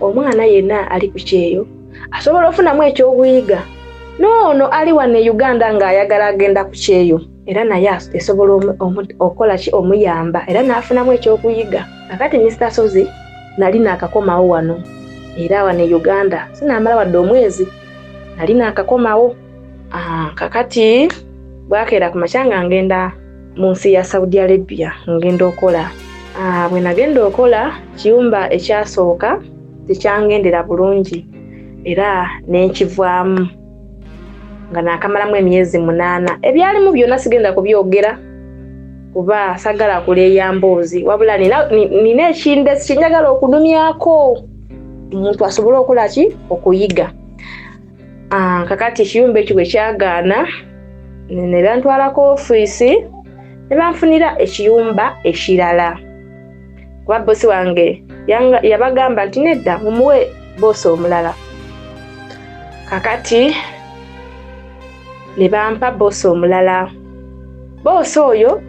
omwana yenna ali ku kyeyo asobola ofunamu ekyokuyiga noono ali wano e Uganda ng'ayagala agenda ku kyeyo era naye esobola okukola ki omuyamba era n'afunamu ekyokuyiga. Kakati Mr. Sozi nali naakakomawo wano era wano e Uganda sinamala wadde omwezi nali naakakomawo. Kakati bwakeera ku makya nga ngenda mu nsi ya Saudi Arabia ngenda okola. Bwe nagenda okola kiyumba ekyasooka tekyangendera bulungi era n'enkivaamu nga naakamalamu emyezi 8. Ebyalimu byonna sigenda kubyogera kuba sagala kuleeya mboozi wabula nina ekindesi kyenjagala okudumyako omuntu asobola okukola ki okuyiga. Kakati ekiyumba ekyo bwe kyagaana ne bantwalako ofiisi ne banfunira ekiyumba ekirala kuba bosi wange yabagamba nti nedda mumuwe bosi omulala. Kakati ne bampa bosi omulala. Bosi oyo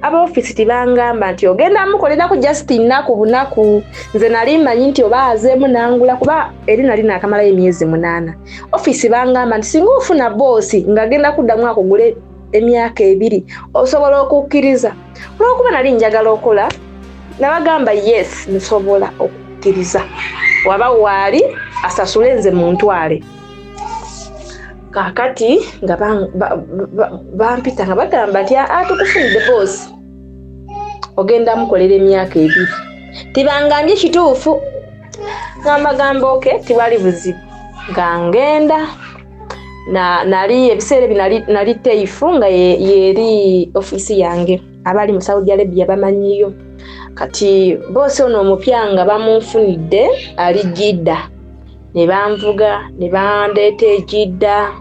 aba ofiisi tibangamba nti ogenda mukoleraku just nnaku bunaku, nze nali mmanyi nti oba azeemu nangula kuba eri nali naakamalayo emyezi 8. Ofiisi bangamba nti singa ofuna bosi ng'agenda kuddamu akugule emyaka 2 osobola okukkiriza. Olw'okuba nali njagala okola nabagamba yes nsobola okukkiriza waba waali asasule nze mu ntwale. Kakati nga bampita nga bagamba nti tukufunidde bosi ogenda mukolera emyaka 2. Tibangambye kituufu ngambagamba oke tiwali buzibu nga ngenda nali ebiseera nali teifu nga yeri ofiisi yange abali mu Saudi Arabia bamanyiyo. Kati bosi ono omupya nga bamunfunidde ali Jidda ne banvuga ne bandeeta e Jidda.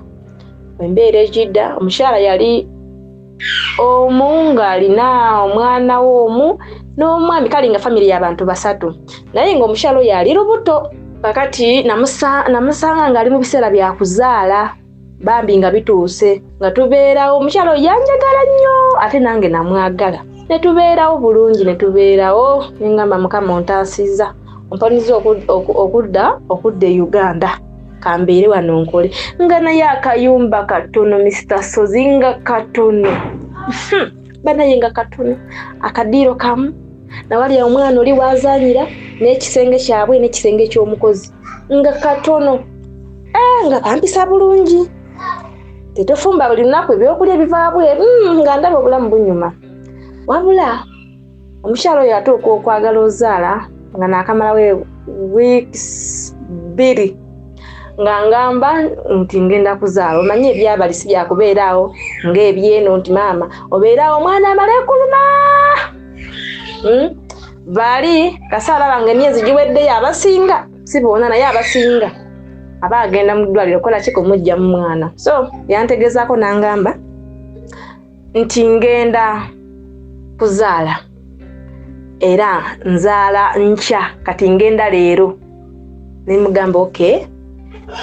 Embeera e Jidda omukyala yali omu ng'alina omwana we omu n'omwami kale nga famire y'abantu 3 naye ng'omukyala oyo ali lubuto. Kakati namusanga ng'ali mu biseera bya kuzaala bambi nga bituuse nga tubeerawo. Omukyala oyo yanjagala nnyo ate nange namwagala ne tubeerawo bulungi ne tubeerawo ne ngamba Mukama ontaasiza ompaniza okudda e Uganda kambeere wano nkole nga naye akayumba katono Mr. Sozi nga katono banaye nga katono akadiiro kamu nawali omwana oli wazanyira n'ekisenge kyabwe n'ekisenge ky'omukozi nga katono nga kampisa bulungi tetufumba buli lunaku ebyokulya ebivaabwe nga ndaba obulamu bunyuma. Wabula omukyalo oyo atuuka okwagala ozaala nga naakamalawo weeks 2 nga ngamba nti ngenda kuzaala. Omanyi ebyabali si byakubeeraawo ng'ebyeno nti maama obeeraawo omwana amale kuluma. Bali kasaala bange emyezi giweddeyo abasinga si boona naye abasinga aba agenda mu ddwaliro kola ki kumujja mu mwana. So yantegezaako nangamba nti ngenda kuzaala era nzaala nkya kati ngenda leero. Ne mugamba okay.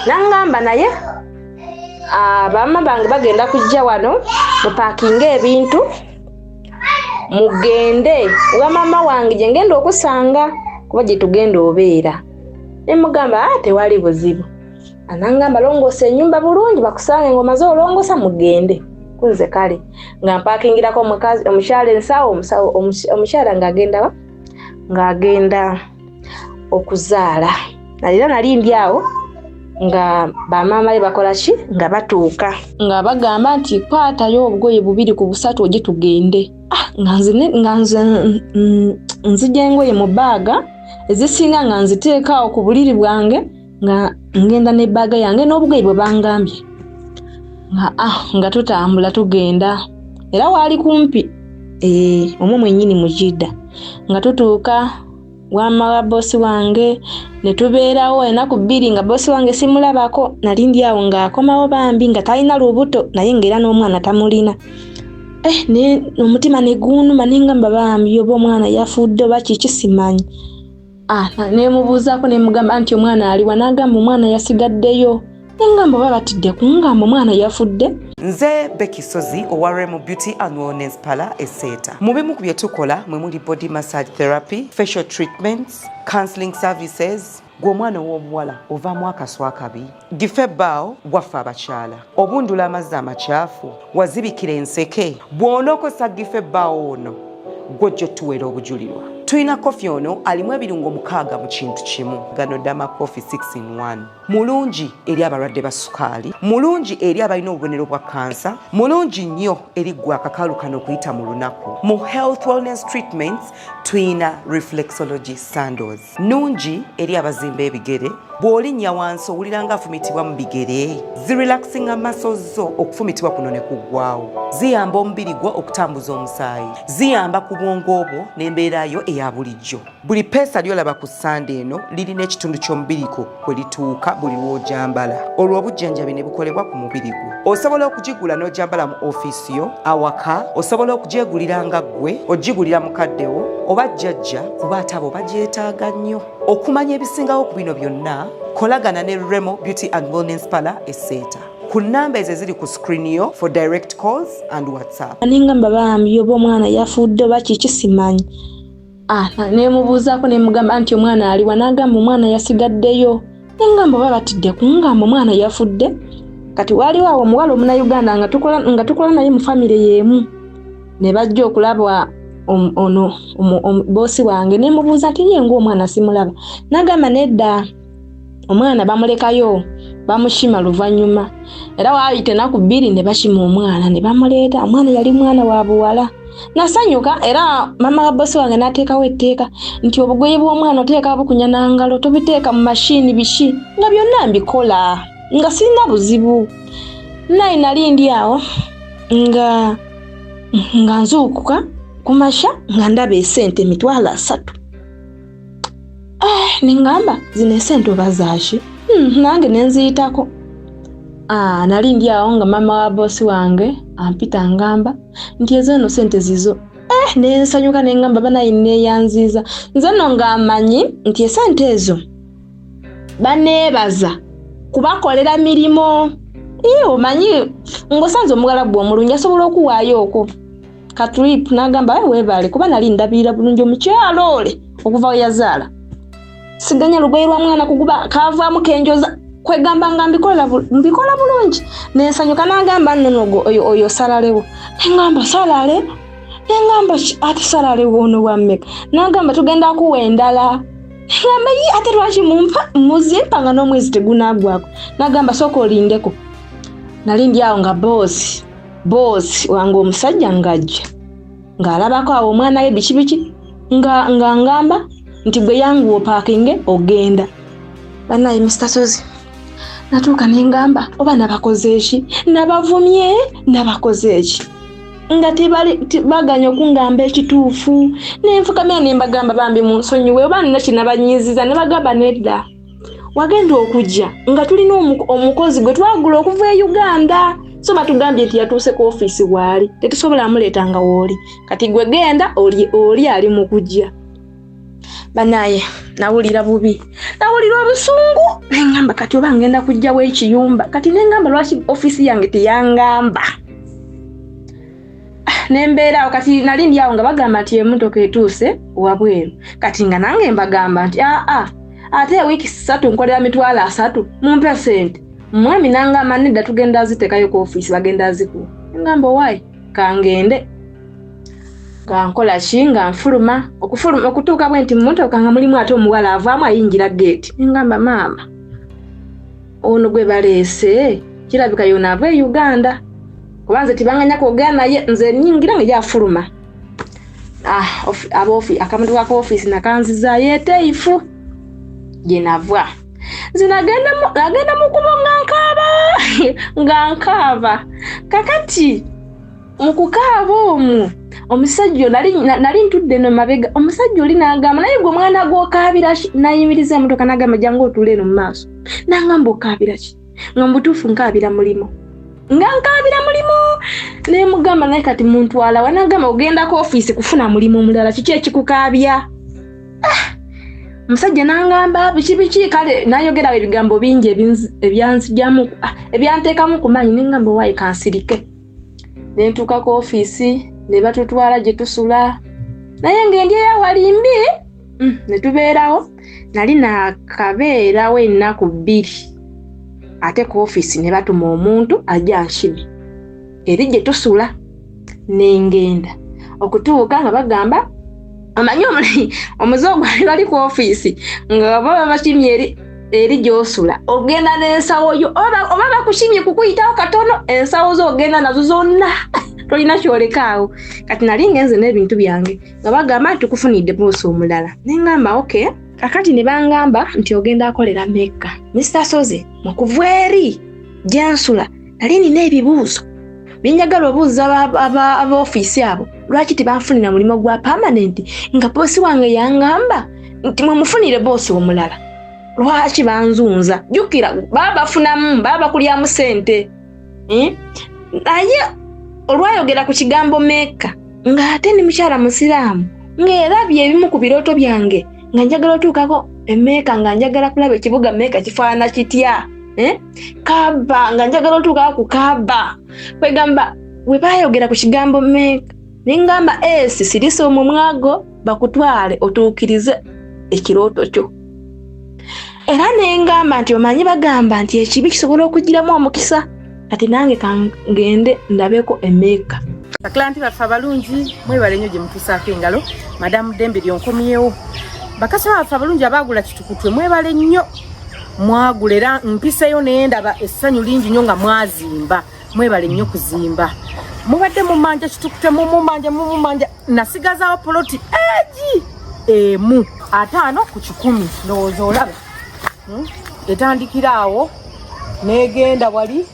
Nangamba naye bamma bange bagenda kujja wano mupaakinga ebintu mugende wa mama wange gye ngenda okusanga kuba gye tugenda obeera. Ne mugamba tewali buzibu. Anangamba longoosa ennyumba bulungi bakusange ng'omaze olongosa mugende. Kunze kale nga mpaakingirako omukyala ensawo omukyala ng'agenda okuzaala. Era nali ndi awo nga bamaama be bakola ki nga batuuka nga bagamba nti kwatayo obugoye 2 ku 3 ogye tugende. Nga nzija engoye mu bbaaga ezisinga nga nziteekaawo ku buliri bwange nga ngenda n'ebbaaga yange n'obugoye bwe bangambye nga tutambula tugenda. Era waali kumpi omwo mwennyini mu Jidda nga tutuuka wama wa bosi wange ne tubeerawo ennaku 2 nga bosi wange simulabako. Nali ndi awo ng'akomawo bambi nga talina lubuto naye ng'era n'omwana tamulina. Ne omutima ne gunnuma ne ngamba bambi oba omwana yafudde oba kiki simanyi. Ne mubuuzaako ne mugamba nti omwana aliwa n'agamba omwana yasigaddeyo. Ne ngamba oba batidde kungamba omwana yafudde. Nze Becky Sozi owa Remo Beauty and Wellness Parlour Esseeta. Mu bimu ku bye tukola mwe muli body massage therapy, facial treatments, counseling services. Gw'omwana w'omuwala ovaamu akaswa akabi, gife ebbaawo gwaffe abakyala, obundula amazzi amakyafu, wazibikira enseke, bw'onookosa gife ebbaawo ono gw'ojja otuweera obujulirwa. Tulina kofi ono alimu ebirungo 6 mu kintu kimu. Gano Dama Coffee 6 in 1. Mulungi eri abalwadde ba sukaali, mulungi eri abalina obubonero bwa kansa, mulungi nnyo eri gwe akakalu kano okuyita mu lunaku. Mu health wellness treatments tulina reflexology sandals, nungi eri abazimba ebigere, bw'olinnya wansi owulira nga afumitibwa mu bigere, zirelaxinga muscles zo okufumitibwa kuno ne kuggwaawo, ziyamba omubiri gwo okutambuza omusaayi, ziyamba ku bwongo bwo n'embeera yo eya bulijjo. Buli peesa lyolaba ku ssande eno lirina ekitundu ky'omubiri gwo kwe lituuka buli lw'ojambala. Olwo obujjanjabi ne bukolebwa ku mubiri gwo. Osobola okugigula n'ojambala mu ofiisi yo, awaka, osobola okugyegulira ggwe, ogigulira mukaddewo oba jjajja kuba ate abo bagyetaaga nnyo. Okumanya ebisingawo ku bino byonna, kolagana ne Remo Beauty and Wellness Parlour Esseeta ku nnamba ezo eziri ku screen yo for direct calls and WhatsApp. Ningamba bambi oba omwana yafudde oba kiki simanyi. Nemubuuzaako ne mugamba nti omwana aliwa, n'agamba omwana yasigaddeyo. Nengamba oba batidde kungamba omwana yafudde. Kati waliwo awo omuwala Omunnayuganda nga tukola naye mu famire y'emu. Ne bajja okulaba ono boosi wange, ne mubuuza nti ye ng'omwana simulaba. N'agamba nedda, omwana bamulekayo, bamushima luvannyuma. Era waayita ennaku 2 ne bashima omwana ne bamuleeta. Omwana yali mwana wa buwala. Nasanyuka era mama wa bosi wange n'ateekawo etteeka nti obugoye bw'omwana oteeka bukunya na ngalo, tobiteeka mu mashini bishi. Nga byonna mbikola nga sirina buzibu. Naye nali ndi awo nga nzuukuka ku masha nga ndaba esente emitwalo 3. Nengamba zino esente oba zaaki? Nange nenziyitako. Nali ndi awo nga mama wa bosi wange ampita ngamba nti ezo eno sente zizo. Nensanyuka nengamba banayi neeyanziza. Nze nno ng'amanyi nti esente ezo baneebaza kubakolera mirimo. Omanyi ng'osanze omugalabu omulungi asobola okuwaayo okwo katrip. N'agamba weebaale kuba nali ndabirira bulungi omukyalo ole okuva we yazaala. Siganya lugoye lwa mwana kuguba kaavaamu kenjoza kwegamba nga mbikola bulungi. Nensanyuka n'agamba nno oyo salalewo. Nengamba salale? Nengamba ate salalewo ono wammeka? N'agamba tugenda kuwa endala. Nengamba ate lwaki muzimpa nga n'omwezi tegunaagwako? N'agamba sooka olindeko. Nali ndi awo nga boosi wange omusajja ng'ajja ng'alabako awo omwana ye biki nga ngamba nti gwe yangu opaakinge ogenda. Banaye Mr. Sozi natuuka nengamba oba nabakoze eki? Nabavumye nabakoze eki? Nga baganya okungamba ekituufu. Nenfukamira ne mbagamba bambi munsonyiwe oba nina kinabanyiiziza. Ne bagamba nedda, wagenda okujja nga tulina omukozi gwe twagula okuva e Uganda. So batugambye nti yatuuse ku ofiisi waali, tetusobola amuleeta nga wooli. Kati gwe genda oli ali mu kujja. Banaye nawulira bubi, nawulira obusungu. Nengamba kati oba ngenda kujjawo ekiyumba. Kati nengamba lwaki ofiisi yange teyangamba. Nembeerawo kati nali ndi awo nga bagamba nti emmotoka etuuse wabweru. Kati nga nange mbagamba nti ate wiiki 3 nkolera mitwalo 3 mumpe sente. Mwami nangamba nedda tugenda ziteekayo ku ofiisi bagenda zikuwa. Ngamba wayi kangende. Nga nkola ki nga nfuluma okutuuka bwe nti mmotoka nga mulimu ate omuwala avaamu ayingira geeti. Ngamba maama ono gwe baleese kirabika yona ava e Uganda kuba nze tibanganya kwogera naye nze nnyingira nga gyafuluma. Akamotoka ka ofiisi nakanzizaayo eteifu gye nava. Nze nagenda mu kubo nga nkaaba. Kakati mu kukaaba omwo omusajja nali ntudde no mabega. Omusajja oli n'agamba naye gwe mwana gw'okaabira ki? Nayimiriza emmotoka n'agamba jangu otuule eno mu maaso. N'agamba okaabira ki? Nga mu butuufu nkaabira mulimo. Nga nkaabira mulimo. Ne mugamba naye kati muntwala wa? N'agamba ogenda ku ofiisi kufuna mulimu omulala, kiki ekikukaabya? Musajja nangamba biki kale nayogera ebigambo bingi ebyansijamu ebyanteekamu kumanyi nengamba wayi kansirike. Nentuuka ku ofiisi ne batutwala gye tusula naye ng'endi eyawalimbi ne tubeerawo nali nakabeerawo ennaku 2 ate ku ofiisi ne batuma omuntu ajja anshime eri gye tusula nengenda okutuuka nga bagamba amanyi omuzungu ali ku ofiisi nga baba bashimye eri gy'osula ogenda n'ensawo yo oba bakushimye kukuyitawo katono ensawo zo ogenda nazo zonna tolina kyolekaawo. Kati nali ngenze n'ebintu byange nga bagamba tukufunidde boosi omulala nengamba okay. Kakati ne bangamba nti ogenda akolera Mecca. Mr. Soze mukuva eri gyansula nali nina ebibuuzo binjagala obuuza aba ofiisi abo lwaki tebanfunira mulimu gwa permanent nga boosi wange yangamba nti mumufunire boosi omulala lwaki banzunza jukira babafunamu babakulyamu sente naye olwayogera ku kigambo Mecca nga ate ni mukyala musiraamu ng'erabye ebimu ku birooto byange nga njagala otuukako Mecca nga njagala kulaba ekibuga Mecca kifaana kitya Kaaba nga njagala otuukako ku Kaaba kwegamba we bayogera ku kigambo Mecca nengamba sirisa omumwago bakutwale otuukirize ekirooto kyo. Era nengamba nti omanyi bagamba nti ekibi kisobola okugiramu omukisa kati nange kangende ndabeko Mecca. Baklanti baffe abalungi mwebale nnyo gye mutuusaako engalo Madamu Dembe lyonkomyewo bakasaba baffe abalungi abaagula kitukutwe mwebale nnyo mwagula era mpiseyo naye ndaba essanyu lingi nnyo nga mwazimba mwebale nnyo kuzimba mubadde mumanja kitukutwe mumanja nasigazaawo poloti emu 5 ku 10 ndowooza olaba etandikiraawo negenda wali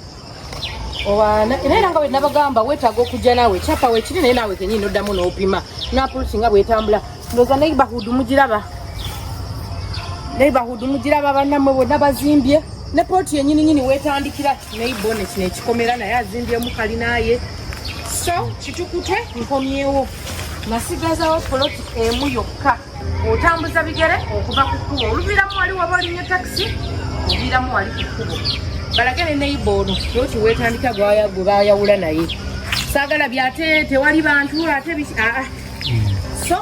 era nga bwe nabagamba weetaaga okujja naawe kyapa weekiri naye naawe kenyini oddamu n'opima napoloti nga bwetambula ndowooza neighborhood mugiraba bannamwe bonna bazimbye ne poloti yenyininyini weetandikira neibone kino ekikomera naye azimbyemu kalinaaye so kitukutwe nkomyewo nasigazaawo poloti emu yokka otambuza bigere okuva ku kkubo oluviiramu wali waba olinnya takisi oviiramu wali ku kkubo balagene neibono poloti weetandika gwe bayawula naye saagala byate tewali bantu ate so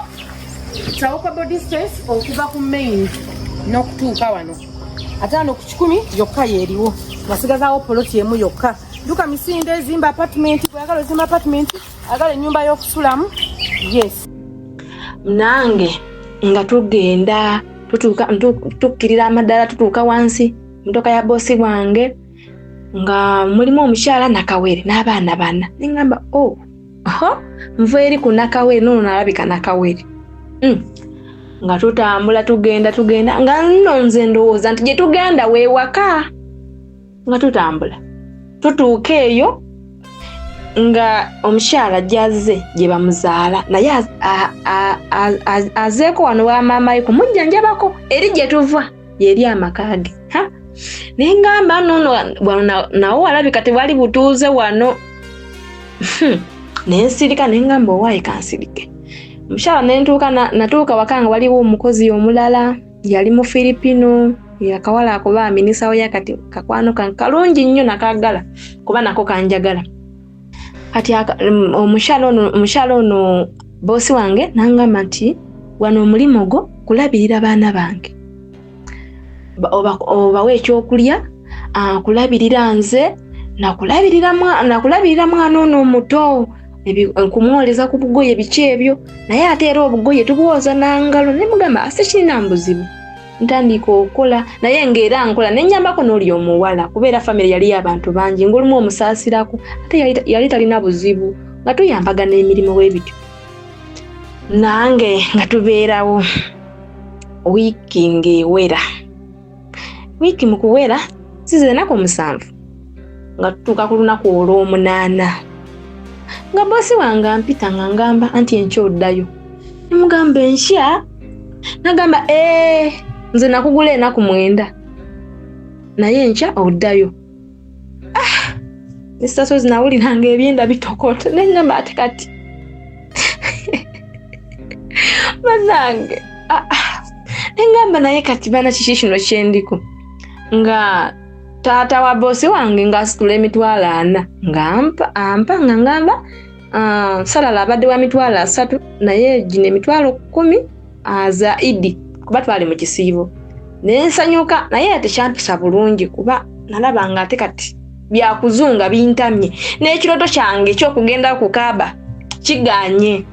kyawukabo distance okuva ku main n'okutuuka wano 5 ku 10 yokka yeeriwo nasigazaawo poloti emu yokka duka misinde ezimba apartment bweyagala ozimba apartment agala ennyumba y'okusulamu yes nange nga tugenda tukkirira amaddala tutuuka wansi mmotoka ya boosi wange nga mulimu omukyala Nakawere n'abaana 4 nengamba nva eri ku Nakawere nono nalabika Nakawere nga tutambula tugenda nga nno nze ndowooza nti gye tugenda weewaka nga tutambula tutuuka eyo nga omukyala jazze gye bamuzaala naye azeeko wano wa maamaye kumujjanjabako eri gye tuva yeri amakage nengamba nawo walabika tewali butuuze wano nensirika nengamba owaayi kansirike omukyala natuuka wakanga waliwo omukozi omulala yali mu Filipino yakawala akuba aminisawo yakati kakwano kalungi nnyo nakagala kuba nako kanjagala kati omukyala ono boosi wange nangamba nti wano omulimu gwo kulabirira baana bange obawe ekyokulya kulabirira nze nakulabirira mwana ono omuto kumwoleza ku bugoye biki ebyo naye ate era obugoye tubwoza nangalo nemugamba ase kirina mbuzibu ntandika okola naye ng'era nkola nenyambako n'oli omuwala kubeera famire yali y'abantu bangi ng'olimu omusaasirako ate yali talina buzibu nga tuyambagana emirimu w'ebityo nange nga tubeerawo wiiki ng'ewera wiiki mu kuwera size ennaku 7 nga tutuuka ku lunaku olw'omunaana nga boosi wange ampita nga ngamba anti enkya oddayo nemugamba enkya nagamba nze nakugula ennaku 9 naye enkya oddayo Mr. Sozi nawuliranga ebyenda bitokota nenyamba ate kati bazange Engamba naye kati bana kishishino kyendiko nga taata wa bosi wange nga asitula emitwalo 4 nga ampa nga ngamba salala abadde wa mitwalo 3 naye gino emitwalo 10 zaidi kuba twali mu kisiibo nensanyuka naye tekyampisa bulungi kuba nalaba nga ate kati byakuzunga bintamye n'ekiroto kyange ekyokugenda ku kaaba kiganye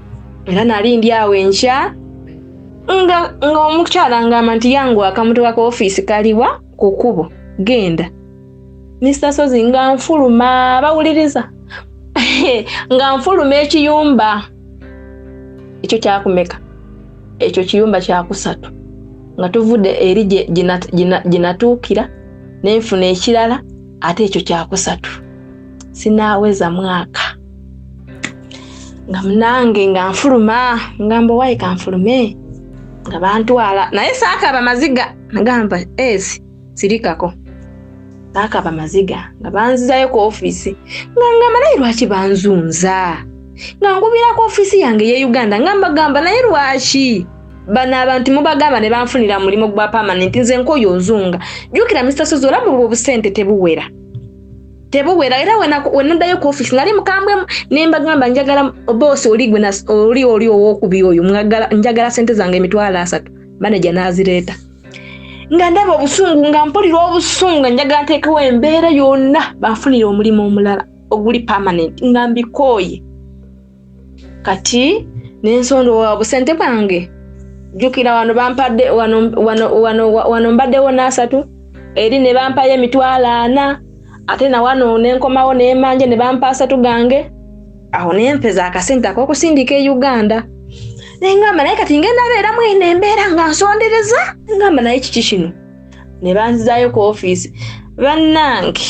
era nali ndi awo enkya nga omukyala ngamba nti yangu akamutoka ka office kaliwa ku kubo genda Mr. Sozi nga nfuluma bawuliriza nga nfuluma ekiyumba ekyo kyakumeka ekyo kiyumba kyakusatu nga tuvudde eri ginatuukira nenfuna ekirala ate ekyo kyakusatu sinaweza mwaka nga mnange nga nfuluma ngamba wayi kanfulume nga bantwala naye saakaba maziga nagamba sirikako saakaba maziga nga banzizayo ku office ngamba naye lwaki banzunza nga nkubira ku office yange ye Uganda ngamba naye lwaki bana abantu mubagamba ne banfunira mulimo gwa permanent nze nkoyo nzunga jukira Mr. Sozi olaba obusente tebuwera era wenadayo ku office ngali mukambwe nemba gamba njagala boss oligwe na oli owokubi oyo njagala sente zange emitwalo 3 manager nazireta nga ndaba obusungu nga mpulira obusungu njagala ntekewo embeera yonna banfunira omulimo omulala oguli permanent nga mbikoye kati nensondo wa busente bwange jukira wano bampadde wano mbaddewo na 3 eri ne bampaye emitwalo 4 ate na wano nenkomawo nemanje ne bampa 3 gange aho nempeza akasente akokusindika e Uganda nengamba naye kati ngenda beera mwine embeera nga nsondereza ngamba naye kiki kino ne banzizayo ku office bannange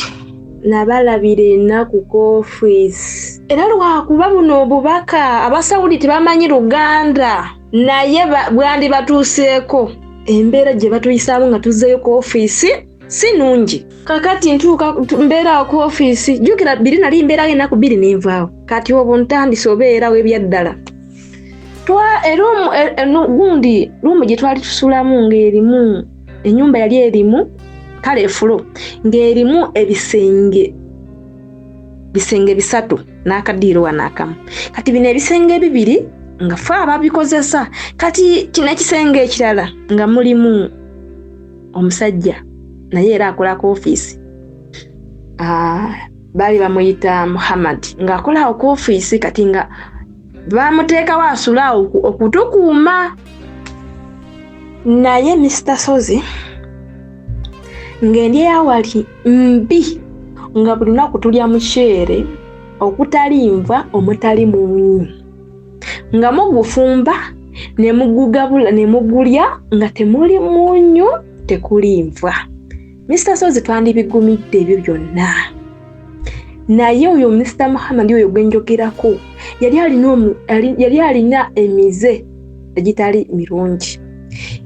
nabalabira ennaku ku office era lwakuba buno obubaka abasawuli tebamanyi Luganda naye bwandi batuuseeko embeera gye batuyisaamu nga tuzzeyo ku office si nungi kakati ntuuka mbeera ku office jukira biri nali mbeera ennaku 2 nenvaawo kati obwo ntandise obeerawo ebyaddala gundi rumu gye twali tusulamu ng'erimu ennyumba yali erimu kale floor ng'erimu bisenge 3 n'akadiiro wanaakamu kati bino ebisenge 2 nga fe ababikozesa kati kino ekisenge ekirala nga mulimu omusajja naye era akola ku office bali bamuyita Muhammad ng'akola ku office kati nga bamuteeka wasula okutukuuma naye Mr. Sozi ng'endi eyawali mbi nga buli lunaku tulya muceere okutalimva omutali munyu nga mugufumba ne mugugabula ne mugulya nga temuli munyu tekulimva Mr. Sozi twandibigumidde ebyo byonna naye oyo Mr. Muhammad oyo gwenjogerako yali alina emize egitali mirungi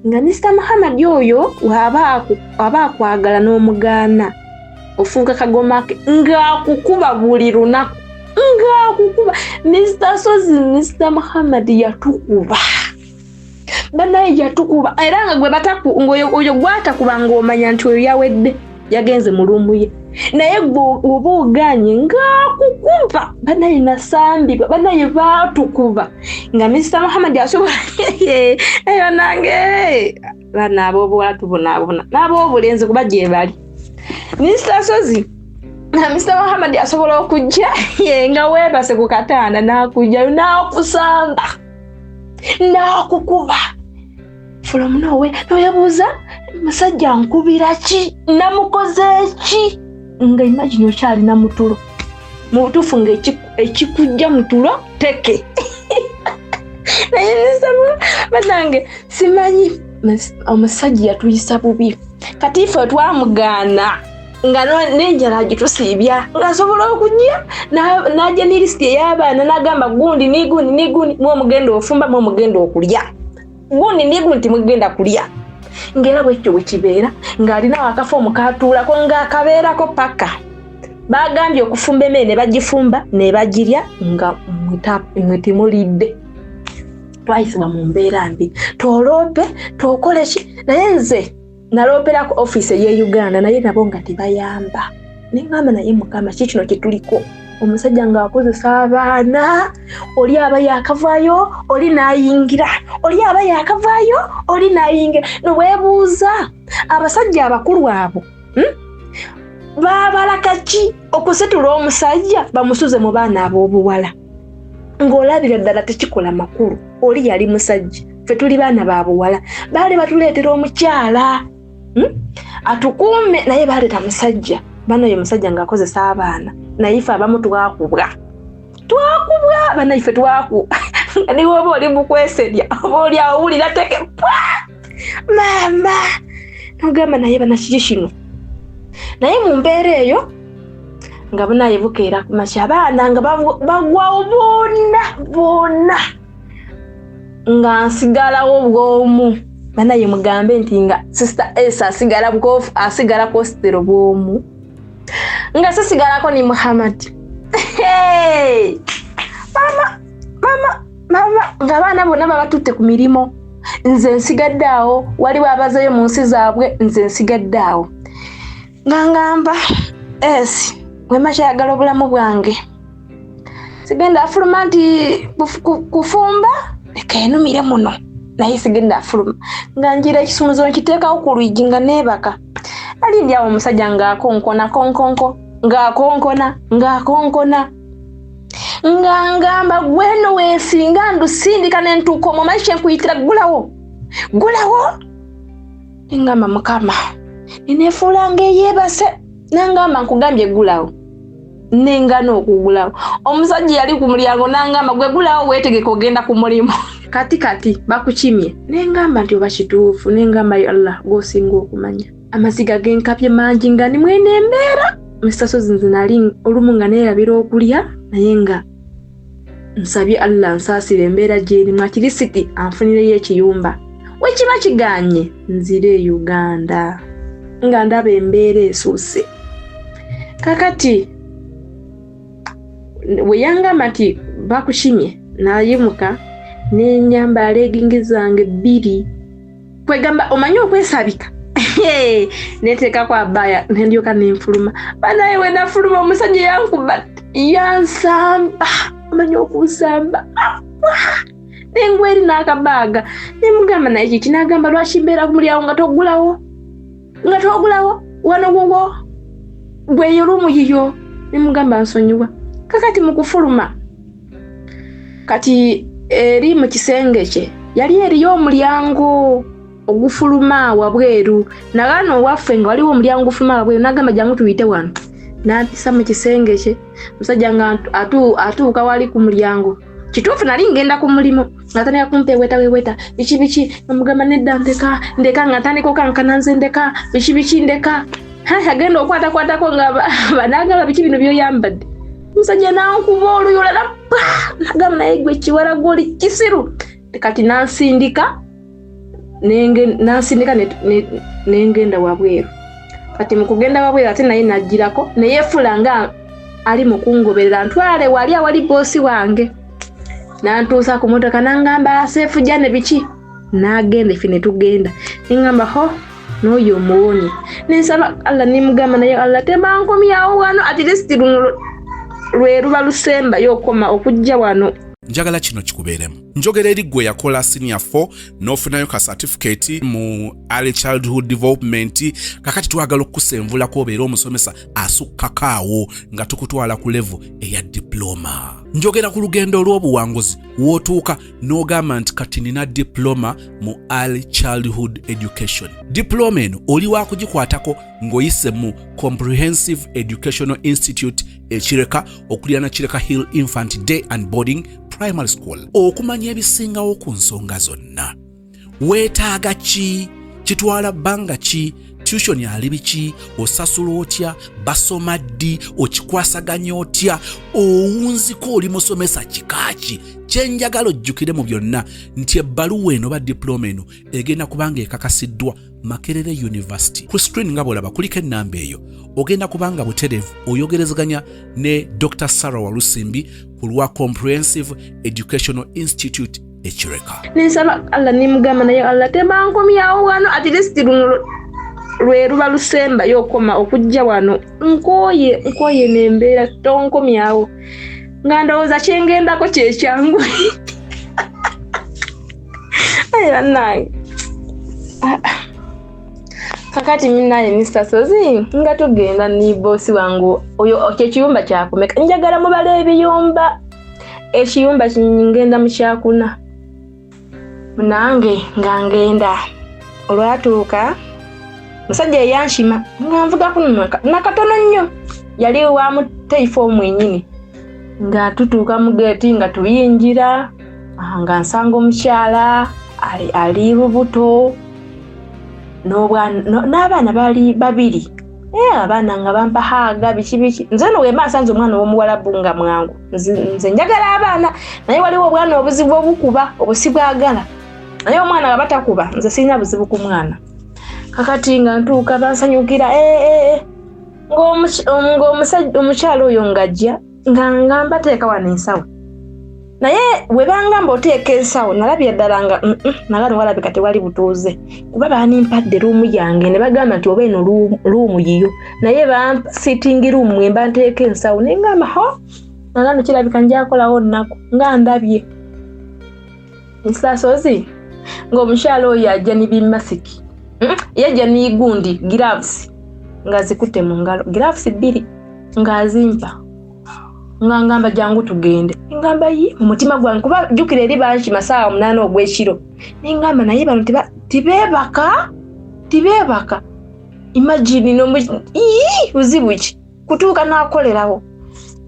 nga Mr. Muhammad oyo waba akwagala n'omugaana ofuuka kagoma ke ng'akukuba buli lunaku ng'akukuba Mr. Sozi Mr. Muhammad yatukuba banaye yatukuba era nga gwe oyo gwatakuba ng'omanya nti oyo yawedde yagenze mu lumu ye naye gwoba oganye ng'akukuba banaye nasambibwa banaye baatukuba nga Mr. Muhammad asobola eyo nange bana ab'obuwala tubonaabona n'ab'obulenzi kuba gye bali Mr. Sozi Mr. Muhammad asobola okujja nga weebase ku katanda n'akujjayo n'akusamba n'akukuba from nowhere noyebuuza musajja nkubira ki namukoze ki nga imagine okyalina mutulo mu butuufu nga ekikujja mutulo teke naye banange simanyi omusajja yatuyisa bubi kati ife twamugaana nga n'enjala gitusiibya ng'asobola okujja n'ajja ne lisiti ey'abaana n'agamba gundi mwomugenda ofumba mwomugenda okulya gundi timugenda kulya ng'era bwekyo bwe kibeera ng'alinawo akafo omukatuulako ng'akabeerako paka bagambye okufumba emmere ne bagifumba ne bagirya nga mwe timulidde twayisibwa mu mbeera mbi toloope tokole ki naye nze naloopera ku office ye Uganda naye nabo nga tebayamba nengamba naye mukama kikino kyetuliko omusajja nga akozesa abaana oli aba yakavaayo oli naayingira oli aba yakavaayo oli naayingira noweebuuza abasajja abakulu abo baabalaka ki okusetula omusajja bamusuze mu baana ab'obuwala ng'olabira ddala tekikola makulu oli yali musajja ffe tuli baana ba buwala baali batuleetera omukyala atukuume naye baaleeta musajja banaye musajja ng'akozesa abaana naye ffe abamu twakubwa banaife twakuba niwe oba oli mukweserya oba oli awulira teke mama nogamba naye banakiki kino naye mu mbeera eyo nga banaye bukeera ku makya abaana nga bagwawo boona nga nsigalawo bw'omu banaye mugambe nti nga sister Esa asigala kostero bw'omu nga sisigalako ni Muhammad mama nga abaana bonna babatutte ku mirimo nze nsigadde awo waliwo abazeeyo mu nsi zaabwe nze nsigadde awo nga ngamba esi wema kyayagala obulamu bwange sigenda afuluma nti kufumba leka enumire muno naye sigenda afuluma nga njira ekisumuzo nkiteekawo ku lwigi nga neebaka ali ndi awo omusajja ng'akonkona konkonko ng'akonkona nga ngamba gweno weesinga ndusindika n'entuuka omwo maisha nkuyitira gulawo ngamba mukama neneefuula ng'eyeebase nangamba nkugambye gulawo nengana okugulawo omusajja yali ku mulyango nangamba gwe gulawo weetegeka ogenda ku mulimu kati bakukimye nengamba nti oba kituufu nengamba ya Allah gwosinga okumanya amaziga genkapye mangi nga ni mwene embeera misasozi nze nali olumu nga neerabira okulya naye nga nsabye Allah nsaasire embeera gyerimu akirisiti anfunireyo ekiyumba wekiba kiganye nzire Uganda nga ndaba embeera esuuse kakati weyangamba nti bakukimye nayimuka nenyamba legingi zange 2 kwegamba omanyi okwesabika neteeka kwa abaya nendyoka nenfuluma banaye wenafuluma omusajja yankuba yansamba omanyi okusamba nengweri n'akabaaga nemugamba naye kiki nagamba lwaki mbeera ku mulyango nga togulawo wano gwogo gweyo lumu yiyo nemugamba nsonyiwa kakati mukufuluma kati eri mu kisenge kye yali eriyo omulyango ogufuluma wabweru nagano waffe nga waliwo omulyango ogufuluma wabweru nagamba jangu tuyite wano natisa mu kisenge kye musajja nga atuuka wali ku mulyango kituufu nali ngenda ku mulimu natandika kumpeeweta biki namugamba nedda ndeka nga ntandika okankana nze ndeka biki ndeka agenda okwakwatako nga banagamba biki bino byoyambadde musajja nankuba oluyula nagamba naye gwe kiwala goli kisiru kati nansindika nengenda wabweru kati mukugenda wabweru ate naye najjirako neyeefula nga ali mukungoberera ntwale wali awali boosi wange nantuusa ku motoka nangamba aseefu jane biki nagenda ife netugenda nengamba ho n'oyo omuwonye nensaba Allah nimugamba naye Allah tebankomyawo wano at least lwe luba lusemba yokoma okujja wano njagala kino kikubeeremu njogera eri gwe yakola senior 4 n'ofunayo ka certificate mu early childhood development kakati twagala okukusenvulako obeera omusomesa asukkakaawo nga tukutwala ku level eya diploma njogera ku lugendo olw'obuwanguzi wootuuka n'ogamba nti kati nina diploma mu early childhood education diploma eno oli waakugikwatako ng'oyise mu comprehensive educational institute ekireka okuliraana kireka hill infant day and boarding primary school okumanya ebisingawo ku nsonga zonna weetaaga ki kitwala bbanga ki tuition ali biki osasula otya basoma ddi okikwasaganya otya owunziko oli musomesa kikaaki kyenjagala ojjukire mu byonna nti ebbaluwa eno ba diploma eno egenda kubanga ekakasiddwa Makerere University ku screen nga bwolaba kuliko ennamba eyo ogenda kubanga butereevu oyogerezaganya ne Dr. Sarah Walusimbi ku lwa Comprehensive Educational Institute ekireka. Ninsaba Allah nimugamba naye Allah tebankomyawo wano at least lwe luba lusemba yokoma okujja wano nkoye nembeera tonkomyawo nga ndowooza kyengendako kyekyangu. Bannange kakati minaye nisasozi nga tugenda ni bosi wangu oyo ekiyumba kyakumeka njagala mubale ebiyumba ekiyumba ngenda mukyakuna nange nga ngenda olwatuuka musajja yanshima nga nvuga kuno nakatono nnyo yali wa muteifu omwenyini nga tutuuka mu geeti nga tuyingira nga nsanga omukyala ali lubuto n'abaana bali babiri abaana nga bampahaga biki nze no wema nsanze omwana w'omuwalabu nga mwangu nze njagala abaana naye waliwo obwana obuzibu obukuba obusibwagala naye omwana nga batakuba nze sirina buzibu ku mwana kakati nga ntuuka bansanyukira ng'omukyala oyo ngajja nga ngamba teeka wano ensawo naye webangamba oteeka ensawo nalabye ddala nga nagano walabika tewali butuuze kuba baanimpadde ruumu yange ne bagamba nti oba eno ruumu yiyo naye bansitingi ruumu mwemba nteeka ensawo naye ngamba nagano kirabika njakolawo nnaku nga ndabye nsaasozi ng'omukyala oyo ajja nibimasiki yajja nigundi gloves nga zikutte mu ngalo gloves 2 nga azimpa nga ngamba jangu tugende ngamba mu mutima gwange kuba jukira eri banshi masaawa 8 ogw'ekiro ngamba naye bano tibebaka imagine no uzibu ki kutuuka nakolerawo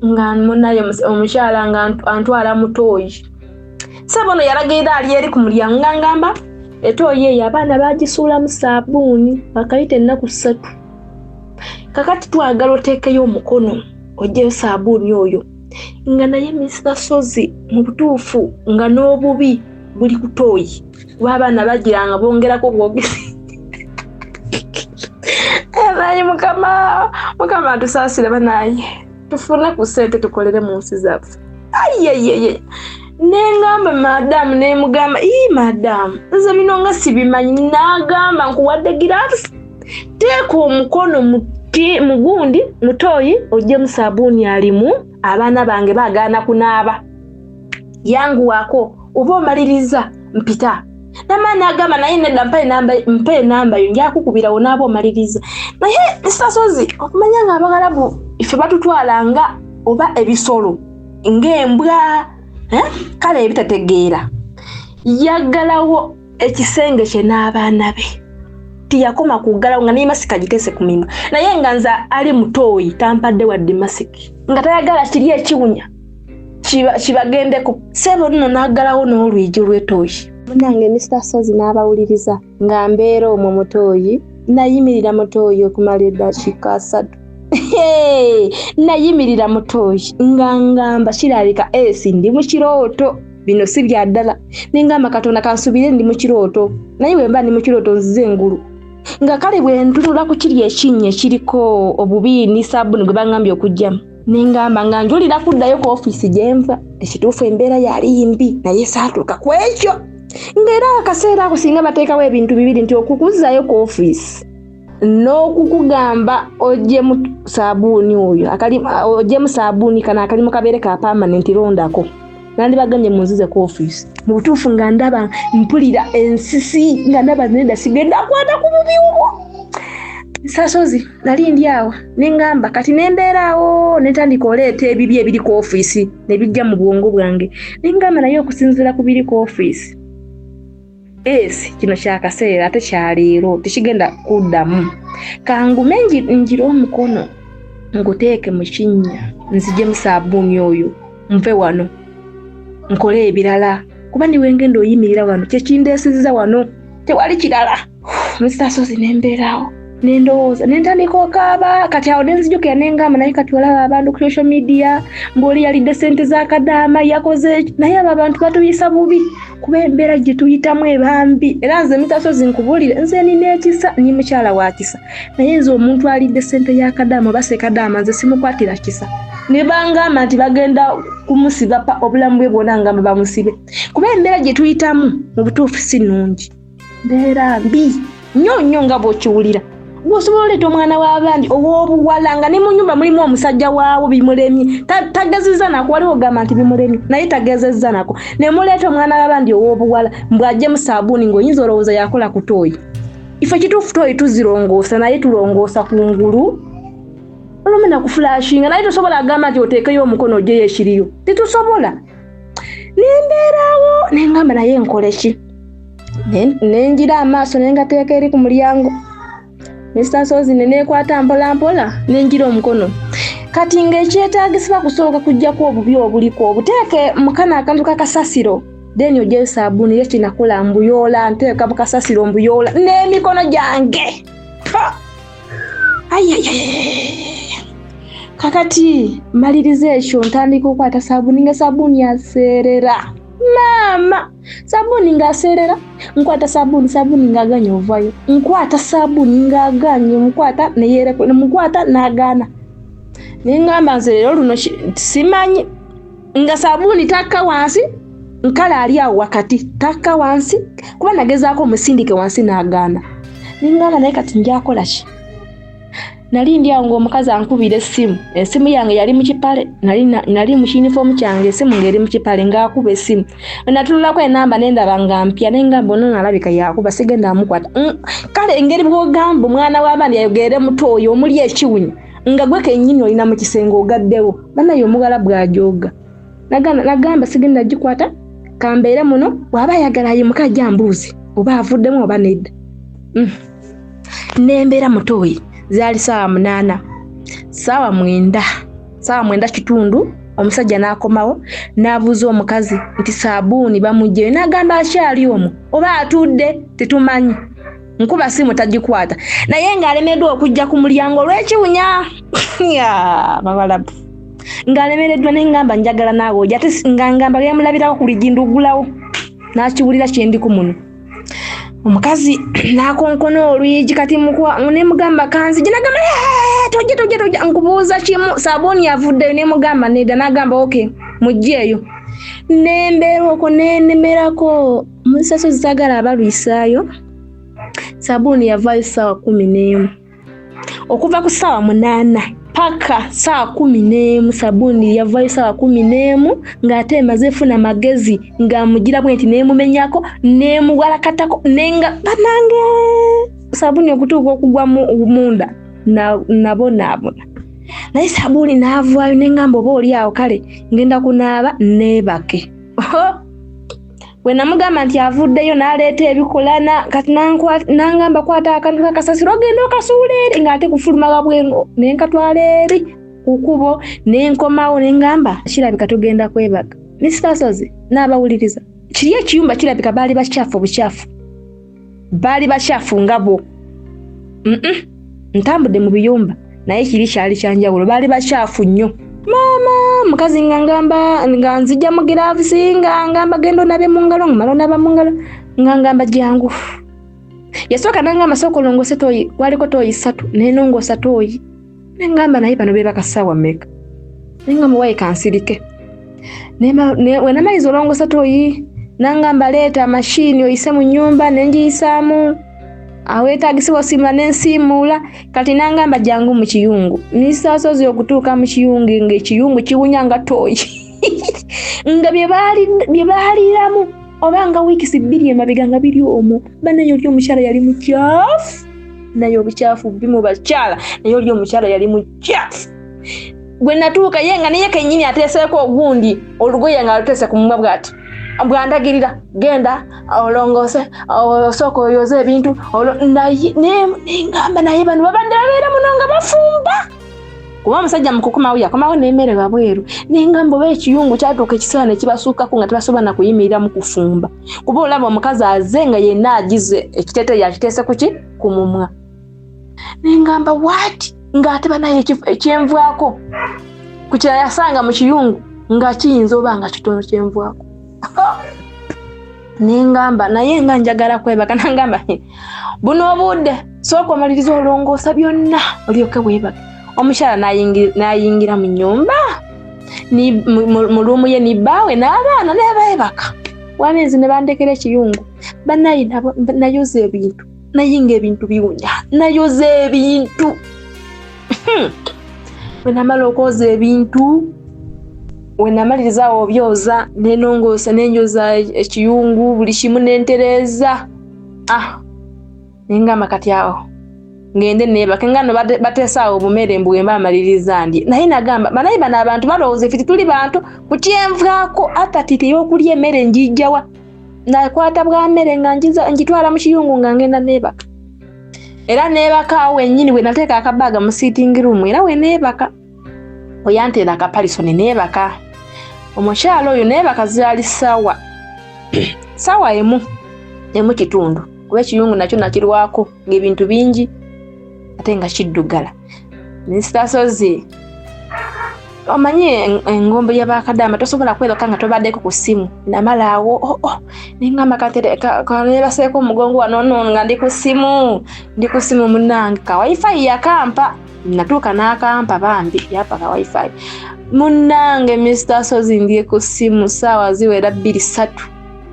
nga munaye omukyala nga antwala mutoyi sabono yalagira ali eri ku mulyango ngamba etoyi eyo abaana bagisuula mu sabbuuni bakayita ennaku 3 kakati twagala oteekeyo omukono ojjeyo sabbuuni oyo nga naye misasozi mu butuufu nga n'obubi buli kutoyi abaana bagiranga bongerako bwogezi naye mukama tusaasire banaye tufune ku ssente tukolere mu nsi zaffe ayeyeye nengamba madamu nemugamba madamu nze bino nga sibimanyi nagamba nkuwadde gloves teeka omukono mugundi mutoyi ojje mu sabbuuni alimu abaana bange bagaana kunaaba yangu wako oba omaliriza mpita namaani agamba naye nedda mpa enamba yo njakukubira onaaba omaliriza naye esasozi okumanya nga abagalabu ife batutwalanga oba ebisolo ng'embwa kale ebitategeera yaggalawo ekisenge kye n'abaana be tiyakoma kuggalawo nga nemasika gitese ku mimwa naye nga nze ali mutoyi tampadde wadde masiki nga tayagala kiri ekiwunya kibagendeko sebo nno n'aggalawo n'olwigi olw'etoyi munange Mr. Sozi n'abawuliriza nga mbeera omwo mutoyi nayimirira mutoyi okumala eddakiika 3 nayimirira mutoyi nga ngamba kirabika ndi mu kirooto bino si bya ddala nengamba Katonda kansubire ndi mu kirooto naye wemba ndi mu kirooto nzize engulu nga kale bwe ntunula ku kiri ekinnya kiriko obubiini sabbuuni gwe bangambye okujjamu nengamba nga njulira kuddayo ku ofiisi gyenva ekituufu embeera yali mbi naye saatuuka ku ekyo ng'era akaseera ako singa bateekawo ebintu bibiri nti okukuzzayo ku ofiisi n'okukugamba ojje mu sabbuuni oyo ojje mu sabbuuni kana akalimu kabeere ka permanent londako nandibagambye munzize ku ofiisi mu butuufu nga ndaba mpulira ensisi nga ndaba nedda sigenda kwata ku bubi obwo Sasozi nali ndi awo nengamba kati nembeeraawo netandika oleeta ebibi ebiri ku ofiisi ne bijja mu bwongo bwange nengamba naye okusinziira ku biri ku ofiisi kino kyakaseera ate kyaleero tekigenda kuddamu kangume njira omukono nguteeke mu kinnya nzije mu sabbuuni oyo nve wano nkole ebirala kuba ndiwe ngenda oyimirira wano kyekindeesizza wano tewali kirala Sasozi nembeeraawo nendowooza nentandika okaaba kati awo nenzijukira nengamba naye kati olaba abantu ku social media ng'oli yalidde ssente z'akadaama yakoze naye abo abantu batuyisa bubi kuba embeera gye tuyitamu ebambi era nze Sasozi nkubuulire nze nina ekisa ni mukyala wa kisa naye nze omuntu alidde ssente y'akadaama oba sekadaama nze simukwatira kisa ne bangamba nti bagenda kumusiba obulamu bwe bwonna ngamba bamusibe kuba embeera gye tuyitamu mu butuufu si nnungi mbeera mbi nnyo nga bw'okiwulira bw'osobola oleeta omwana w'abandi ow'obuwala nga ne mu nnyumba mulimu omusajja waawo bimulemye tagezezza nako waliwo ogamba nti bimulemye naye tagezezza nako ne muleeta omwana w'abandi ow'obuwala mbw'ajjemu saabuuni ng'oyinza olowooza yakola ku tooyi ife kituufu tooyi tuzirongoosa naye tulongoosa ku ngulu olumu nakufulashinga naye tosobola agamba nti oteekeyo omukono ogyeyo ekiriyo titusobola nembeerawo nengamba naye nkole ki nenjira amaaso nengateeka eri ku mulyango nesitansozi nenekwata mpolampola nenjira omukono kati ng'ekyetaagisibwa kusooka kujjaku obubi obuliko obuteeke mukana akantu kakasasiro then ogyeyo saabuuni ye kinakola mbuyoola nteeka bukasasiro mbuyoola n'emikono gyange kakati maliriza ekyo ntandika okukwata saabuuni nga saabuuni yaseerera maama saabuuni ng'aseerera nkwata saabuuni ng'aganya ovayo nkwata saabuuni ng'aganya mukwata mukwata n'agaana nengamba nze leero luno simanyi nga saabuuni takka wansi nkala ali awo wakati takka wansi kuba nagezaako omusindike wansi n'agaana nengamba naye kati njakola ki nali ndi awo ng'omukazi ankubira essimu yange yali mu kipale nali mu yunifoomu kyange essimu ng'eri mu kipale ng'akuba essimu natululako enamba nendaba nga mpya nengamba ono nalabika yakuba sigenda amukwata kale engeri bw'ogamba omwana w'abandi ayogere muto oyo omuli ekiwunya nga gwe kennyini olina mu kisenge ogaddewo banaye omugala bw'ajooga nagamba sigenda gikwata kambeere muno bw'aba ayagala ayimuka ajja mbuuzi oba avuddemu oba nedda nembeera mutoyi zaali saawa 8 saawa 9 kitundu omusajja n'akomawo n'abuuza omukazi nti saabuuni bamugyeyo n'agamba akyali omwo oba atudde tetumanyi nkuba simu tagikwata naye ng'alemeddwa okujja ku mulyango olw'ekiwunya bawalabu ng'alemereddwa nengamba njagala naawe ojja ate ngangamba gemulabirako ku ligindugulawo n'akiwulira kyendi ku muno omukazi n'akonkona olwigi kati nemugamba kanzigi nagamba tojja nkubuuza kimu saabuuni yavuddeyo nemugamba nedda n'agamba oke mugyeeyo nembeera okwo nenemerako musaso zitagala abalwisaayo saabuuni yavaayo saawa 11 okuva ku saawa 8 paka saawa 11 saabuuni yavaayo saawa 11 ng'ate emaze efuna magezi ng'amugira bwe nti neemumenyako neemuwalakatako nenga banange saabuuni okutuuka okugwa munda nabonaabona naye saabuuni n'avaayo nengamba oba oli awo kale ngenda kunaaba neebake bwe namugamba nti avuddeyo n'aleeta ebikolana kati nangamba kwata akantu kakasasiro ogenda okasuula eri ng'ate kufuluma wabweru nenkatwala eri kukubo nenkomawo nengamba kirabika tugenda kwebaga misitasozi n'abawuliriza kiri ekiyumba kirabika baali bakyafu obukyafu baali bakyafu nga bo ntambudde mu biyumba naye kiri kyali kyanjawulo baali bakyafu nnyo maama mukazi nga nzijja mu giravisi ngamba genda onabe mu ngalo ngumala onaba mu ngalo ngamba jangu yasooka nangamba sooka olongoose tooyi waliko tooyi 3 nenongoosa tooyi nengamba naye bano beebaka ssaawa mmeka nengamba wayi kansirike wenamaliza olongoosa tooyi nangamba leeta mashini oyise mu nnyumba nenjiyisaamu aweetaagisibwa osimula nensiimuula kati nangamba jangu mu kiyungu nisaasozi okutuuka mu kiyungu ng'ekiyungu kiwunya nga tooyi nga bye baaliramu oba nga wiikisi 2 emabega nga biri omwo banaye oli omukyala yali mukyafu naye obukyafu bimu bakyala naye oli omukyala yali mukyafu gwe natuuka ye nga naye kennyini ateeseeko ogundi olugoye nga aluteese ku mumwa bw'ati bwandagirira genda olongoose osooka oyoze ebintu nengamba naye bano babadde babeera muno nga bafumba kuba omusajja mukukomawo yakomawo n'emmere wabweru nengamba oba ekiyungu kyatuuka ekiseera ne kibasuukako nga tebasobola na kuyimirira mu kufumba kuba olaba omukazi aze nga yenna agize ekiteeteeyi akiteese ku mumwa nengamba waati ng'ate banaye ekyenvaako ku kira yasanga mu kiyungu nga kiyinza oba nga kitono kyenvaako nengamba naye nga njagala kwebaka nangamba buno obudde sooka omaliriza olongoosa byonna olyoke weebake omukyala n'ayingira mu nnyumba mu luumu ye ni bbaawe n'abaana ne beebaka wamenzi ne bandekera ekiyungu bannaye nayoza ebintu nayinga ebintu biwunya nayoza ebintu bwe namala okwoza ebintu we namaliriza obyoza nenongoosa nenjoza ekiyungu buli kimu nentereeza nengamba kati awo ngende neebake ngano bateesaawo obumere mbuwe mbamaliriza ndye naye nagamba banaye bano abantu balowooza fiti tuli bantu kukyenvaako apatiti y'okulya emmere njijjawa nakwata bwa mmere nga ngitwala mu kiyungu nga ngenda neebaka era neebaka awo wennyini bwe nateeka akabaaga mu sitting room era we neebaka oyanteera akapalisoni neebaka omukyalo oyo neebaka zaali sawa emu kitundu kuba ekiyungu nakyo nakirwako ng'ebintu bingi ate nga kiddugala nesitasozi omanyi engombo y'abakadama tosobola kweroka nga tobaddeko ku ssimu namala awo nengamba kanebaseeko omugongo wanono nga ndi ku ssimu munnange ka wifi yakampa natuuka n'akampa bambi yapa ka wifi munnange Mr. Sozi ndiye ku ssimu ssaawa ziwera 2-3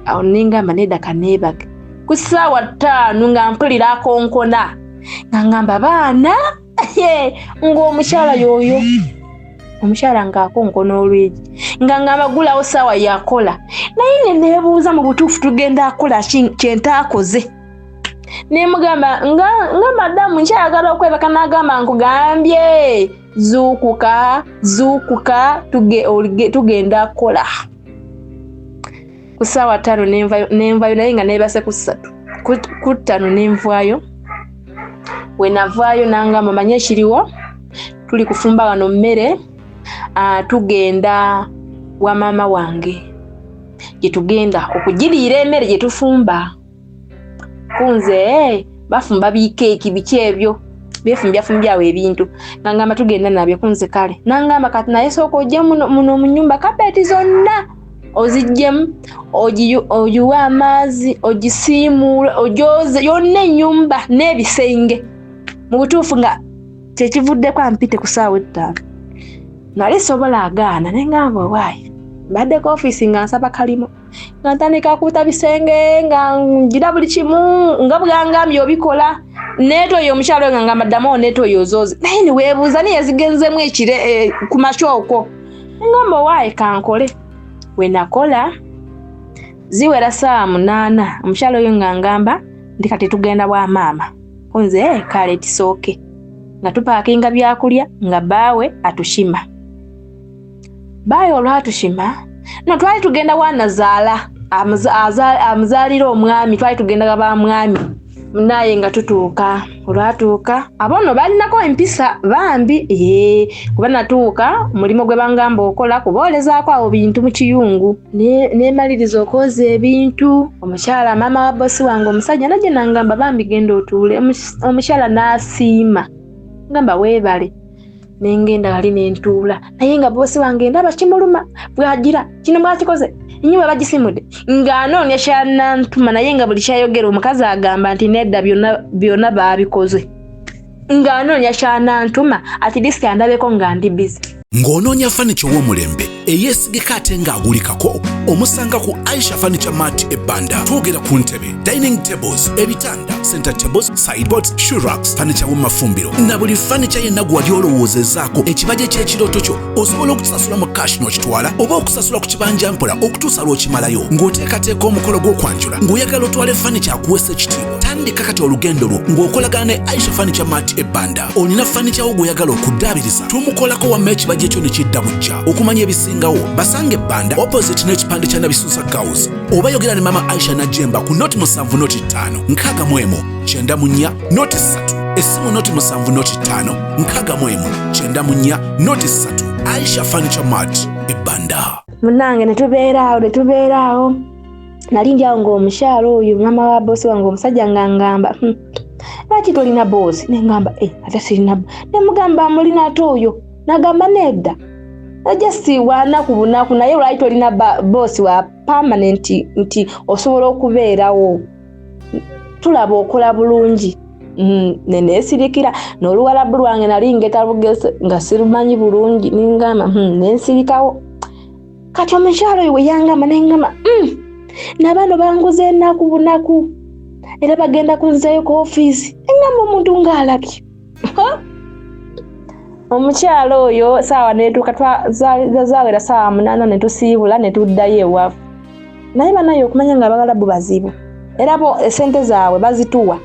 awo nengamba nedda kaneebage ku ssaawa 5 nga mpulira akonkona nga ngamba baana ng'omukyala yoyo omukyala ng'akonkona olwegi nga ngamba gulawo ssaawa yakola naye neneebuuza mu butuufu tugenda akola kyentaakoze nemugamba nga madamu nkyayagala okwebaka n'agamba nkugambye zuukuka tugenda akola ku ssaawa 5 nenvayo naye nga neebase ku 3 ku 5 nenvaayo we navaayo nangamba manye ekiriwo tuli kufumba wano mmere tugenda wa maama wange gyetugenda okugiriira emmere gyetufumba kunze bafumba bikeeki biki ebyo befumbyafumbyawo ebintu nangamba tugenda nabyo kunze kale nangamba kati naye sooka ojja muno mu nnyumba kapeeti zonna oziggyemu ogiwe amaazi ogisiimuule ogyoze yonna ennyumba n'ebisenge mu butuufu nga kyekivuddeko ampite ku ssaawa 5 nali sobola agaana nengamba owaayi mbaddeko ofiisi nga nsaba kalimo nga ntandika akuuta bisenge nga ngira buli kimu nga bwangambye obikola neetoyo omukyalo nga ngamba ddamu neetoyo ozoozi naye niweebuuza niye zigenzemu ekire ku makyoko nengamba owaayi kankole we nakola ziwera ssaawa 8 omukyalo oyo nga ngamba ndi kati tugenda bwa maama kunze kale tisooke nga tupaakinga byakulya nga bbaawe atushima baawe olwatushima no twali tugenda wanazaala amuzaalira omwami twali tugenda ba mwami naye nga tutuuka olwatuuka abono balinako empisa bambi kuba natuuka omulimu gwe bangamba okola kubolezaako awo bintu mu kiyungu nemaliriza okwoza ebintu omukyala maama wa bosi wange omusajja najje nangamba bambi genda otuule omukyala n'asiima ngamba weebale nengenda gali nentuula naye nga bosi wange ndaba kimuluma bwagira kino mwakikoze nyiwe bagisimudde ng'anoonya kyanantuma naye nga buli kyayogera omukazi agamba nti nedda byonna baabikoze ng'anoonya kyanantuma ati disiki andabeko nga ndi bizi ng'onoonya fanicha w'omulembe eyeesigika ate ng'agulikako omusanga ku Aisha Furniture Mart ebbanda twogera ku ntebe dining tables ebitanda center tables sideboards shoe racks fanicha w'omumafumbiro na buli fanicha yenna gwali olowoozezaako ekibajje ky'ekirooto kyo osobola okusasula mu cash n'okitwala oba okusasula ku kibanja mpola okutuusa lw'okimalayo ng'oteekateeka omukolo gw'okwanjula ng'oyagala otwale fanicha akuweesa ekitiibwa tandika kati olugendo lwo ng'okolagana ne Aisha Furniture Mart ebbanda olina fanicha wo gw'oyagala okuddaabiriza tumukolako wamma ekibajje kyo ne kidda bujja okumanya ebisingawo basange ebbanda opposite n'ekipande kya Nabisusa Girls oba yogera ne mama Aisha Najemba ku noti 7 noti 5 6 94 noti 3 essimu noti 7 noti 5 6 94 noti 3 Aisha Furniture Mart ebbanda munange netubeeraawo nali ndyawo ng'omukyalo oyo mama wa bosi wange omusajja ngangamba lwaki tolina bosi nengamba ate sirina nemugamba mulina ate oyo nagamba nedda najja siwaana ku bunaku naye lwaki tolina bosi wa permanent nti osobola okubeerawo tulaba okola bulungi Nenesirikira n'oluwalabu lwange nali ngeta lugese nga sirumanyi bulungi ningamba nensirikawo. Kati omukyalo oyo yangamba nengamba n'abaana banguze ennaku bunaku era bagenda kunzayo ku ofiisi engamba omuntu ng'alabye. Omukyalo oyo saawa netuuka zaawera saawa 8 ne tusiibula ne tuddayo ewaffe. Naye banayo okumanya nga abagalabu bazibu era bo esente zaabwe bazituwa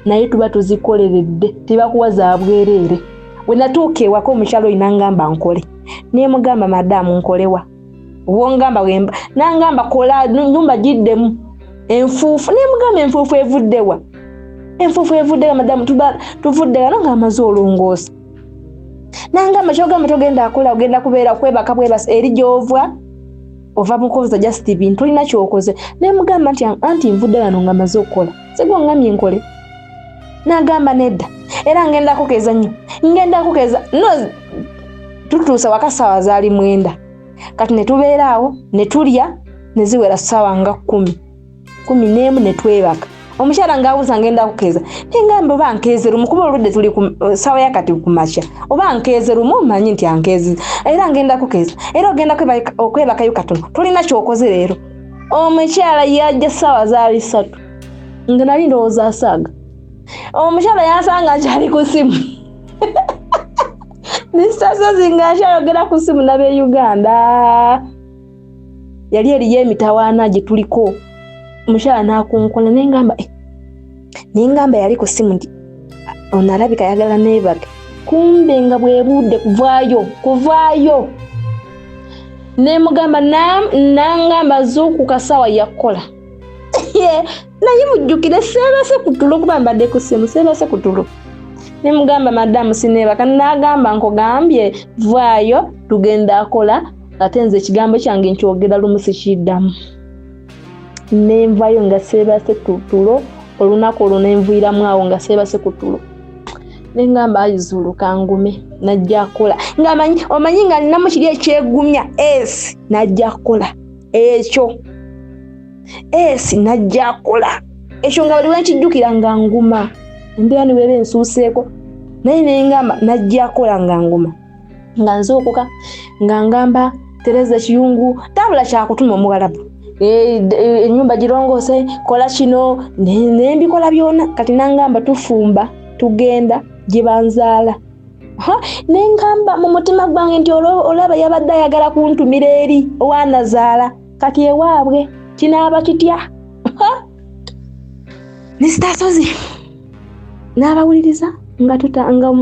naye tuba tuzikoleredde tebakuwa za bwereere. We natuuka ewaka omukyalo oyo nangamba nkole naye mugamba madamu nkolewa wongamba wemba nangamba kola nyumba giddemu enfuufu naye mugamba enfuufu evuddewa madamu tuvudde wano ng'amaze olongoosa. Nangamba kyogamba togenda akola ogenda kubeera kwebaka bwebasa eri gy'ova ova mukoza just bintu tolina kyokoze naye mugamba anti nvudde wano ng'amaze okukola segwo ngamye nkole. Nagamba nedda era ngenda kukeza nnyo no tutuusa waka saawa zaali 9 kati ne tubeera awo ne tulya ne ziwera saawa nga 10 ne twebaka. Omukyala ng'abuuza ngenda kukeza nengamba oba nkeeze lumu kuba oludde tuli ku saawa yakati ku makya oba nkeeze lumu omanyi nti ankeeze era ngenda kukeza era ogenda okwebakayo katono tolina kyokoze leero. Omukyala yajja saawa zaali 3 nga nali ndowooza asaaga. Omukyala yansanga nkyali ku simu nisasozi nga akyayogera ku simu n'abe Uganda yali eriyo emitawaana gye tuliko. Omukyala n'akunkola nengamba yali ku simu nti ono alabika yagala neebake kumbe nga bwebudde kuvaayo. Nemugamba nangamba zuukuka saawa yakola naye mujjukire seebase ku tulo kuba mbadde ku simu seebase ku tulo. Nemugamba madamu sineebaka nagamba nkogambye vaayo tugenda akola ate nze ekigambo kyange nkyogera lumu sikiddamu. Nenvayo nga seebase ku tulo olunaku olwo nenviiramu awo nga seebase ku tulo. Nengamba ayizuluka ngume najja akola omanyi nga ninamu kiri ekyegumya esi najja akola ekyo najja akola ekyo nga baliwo nkijjukira nga nguma embeera niweba ensuuseeko naye nengamba najja akola nga nguma nga nzuukuka nga ngamba Tereza Kiyungu tabula kyakutuma Omugalabu ennyumba girongoose kola kino nembikola byonna kati nangamba tufumba tugenda gye banzaala. Nengamba mu mutima gwange nti olaba yabadde ayagala kuntumira eri owaanazaala kati ewaabwe kinaaba kitya. Nisitasozi n'abawuliriza nga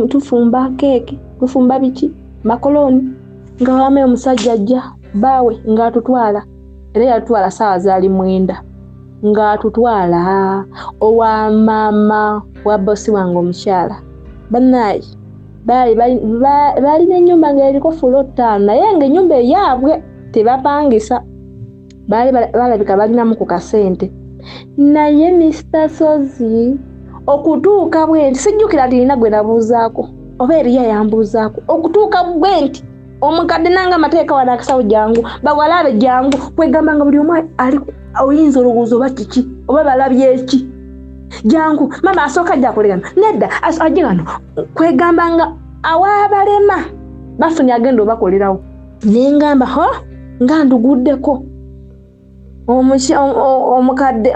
tufumba keeki tufumba biki makoloni nga wame omusajja ajja baawe nga atutwala era yatutwala saawa zaali 9 nga atutwala owa maama wa bosi wange omukyala bannaye balina ennyumba ng'eriko fulo 5 naye ng'ennyumba eyaabwe tebapangisa balabika balinamu ku kasente naye Mr. Sozi okutuuka bwenti sijjukira nti gwe nabuuzaako oba eriya yambuuzaako okutuuka bwenti omukadde nanga amateeka wana akasawo jangu bawalabe jangu kwegamba nga buli omu ali oyinza olowooza oba kiki oba balabye eki jangu mama asooka ajja akolegana nedda ajje wano kwegamba nga awaabalema bafunye agenda obakolerawo nengamba nga nduguddeko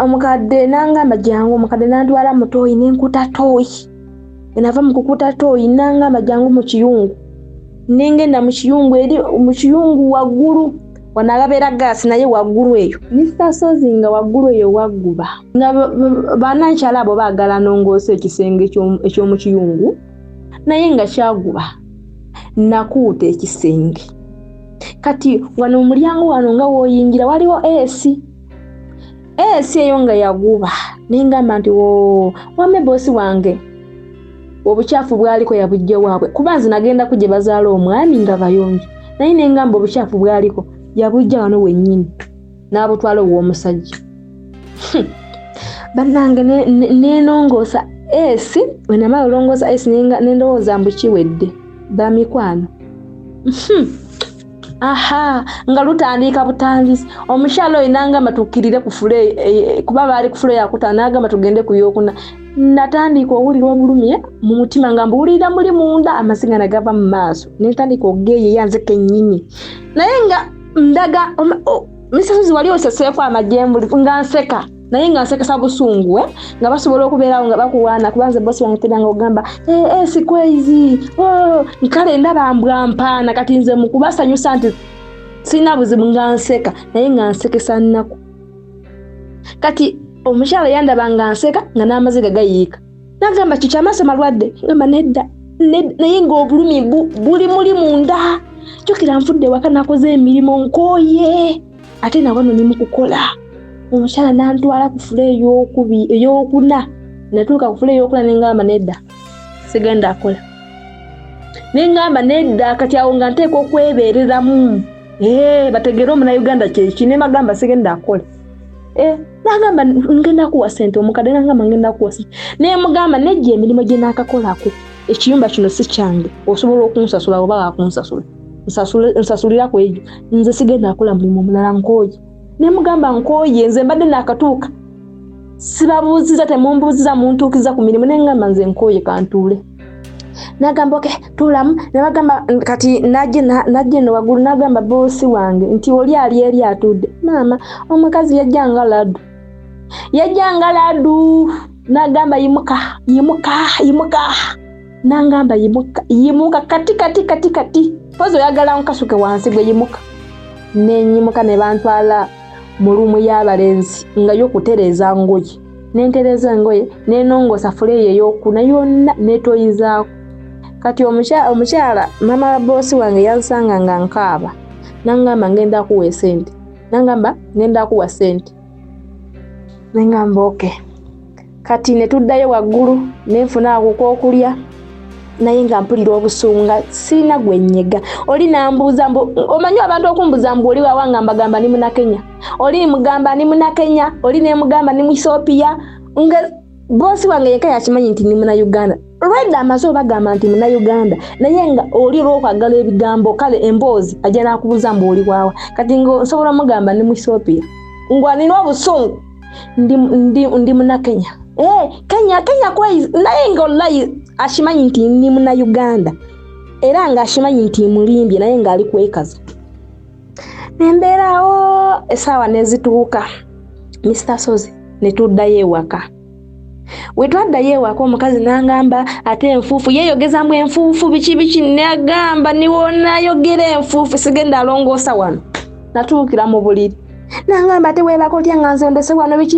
omukadde nangamba jangu omukadde nantwala mutooyi nenkuta tooyi enava mukukuta tooyi nangamba jangu mu kiyungu ningenda mu kiyungu eri mu kiyungu waggulu wanagabeera gaasi naye waggulu eyo Mr. Sozi nga waggulu eyo wagguba nga bannankyala abo baagala nongoose ekisenge eky'omu kiyungu naye nga kyaguba nakuuta ekisenge kati wano omulyango wano nga wooyingira waliwo esi eyo nga yaguba nengamba nti wame bosi wange obukyafu bwaliko yabujja waabwe kuba nze nagenda kugye bazaala omwami nga bayonjo naye nengamba obukyafu bwaliko yabujja wano wennyini n'abutwala ow'omusajja. Bannange nenongoosa esi wenamala olongoosa esi nendowooza mbu kiwedde bamikwano nga lutandika butandisi omukyalo oyo nangamba tukkirire ku fule kuba baali ku fule yakutana nagamba tugende ku yokuna natandika owulira obulumi mu mutima nga mbuwulira muli munda amasiga nagava mu maaso netandika ogeeye yanze kennyini naye nga ndaga misasozi wali oseseeko amajembuli nga nseka naye nga nsekesa busungu nga basobola okubeerawo nga bakuwaana kubanze bosi wange tedanga ogamba sikwezi nkale ndaba mbwa mpaana kati nze mu kubasanyusa nti sina buzibu nga nseka naye nga nsekesa nnaku kati omukyala yandaba nga nseka nga n'amaziga gayiika nagamba kikyamaaso malwadde gamba nedda naye ng'obulumi buli muli munda jjukira nfudde waka nakoze emirimu nkooye ate nawano ni mu kukola omukyala n'antwala ku fule ey'okuna natuuka ku fule ey'okuna nengamba nedda sigenda akola nengamba nedda kati awo nga nteeka okwebeereramu bategere omunauganda kyeki ne bagamba sigenda akola nagamba ngenda kuwa sente omukadde nagamba ngenda kuwa sente naye mugamba nejja emirimu gye naakakolako ekiyumba kino si kyange osobola okunsasula oba akunsasula nsasulirako egyo nze sigenda akola mulimu omulala nkooye ne mugamba nkooye nze mbadde naakatuuka sibabuuziza temumbuuziza muntuukiza ku mirimu nengamba nze nkooye kantuule nagamba tuulamu ne bagamba kati najje no waggulu nagamba boosi wange nti oli ali eri atudde maama omukazi yajjanga laddu nagamba yimuka nangamba yimuka kati pozo oyagala nkasuke wansi gwe yimuka nenyimuka ne bantwala mu lumu y'abalenzi nga yokutereeza ngoye nentereza ngoye nenongosa fuleeyo ey'okuna yonna netoyizaako kati omukyala mama wa bosi wange yansanga nga nkaaba nangamba ngenda kuwa sente nangamba ngenda kuwa sente nengamba kati netuddayo waggulu nenfuna ako k'okulya naye nga mpulira obusunga sirina gwennyega oli nambuuza omanyi abantu okumbuza mbu oli wawa nga mbagamba ni munakenya oli mugamba ni munakenya oli nemugamba ni muethiopia nga bosi wange yeka yakimanyi nti ni munauganda lwedda amaze obagamba nti munauganda naye nga oli lw'okwagala ebigambo kale emboozi ajja n'akubuuza mbu oli waawa kati nsobola mugamba ni muethiopia ngwanina obusungu ndi munakenya Kenya kwezi naye nga olayi ashimanyi nti ni munauganda era nga ashimanyi nti mulimbye naye nga ali kwekaza nembeerawo esaawa nezituuka Mr. Sozi netuddayo ewaka wetwaddayo ewaka omukazi nangamba ate enfuufu yeeyogezamu enfuufu biki nagamba niwonayogera enfuufu sigenda alongoosa wano natuukira mu buliri nangamba ate weebaka otya nga nzondese wano biki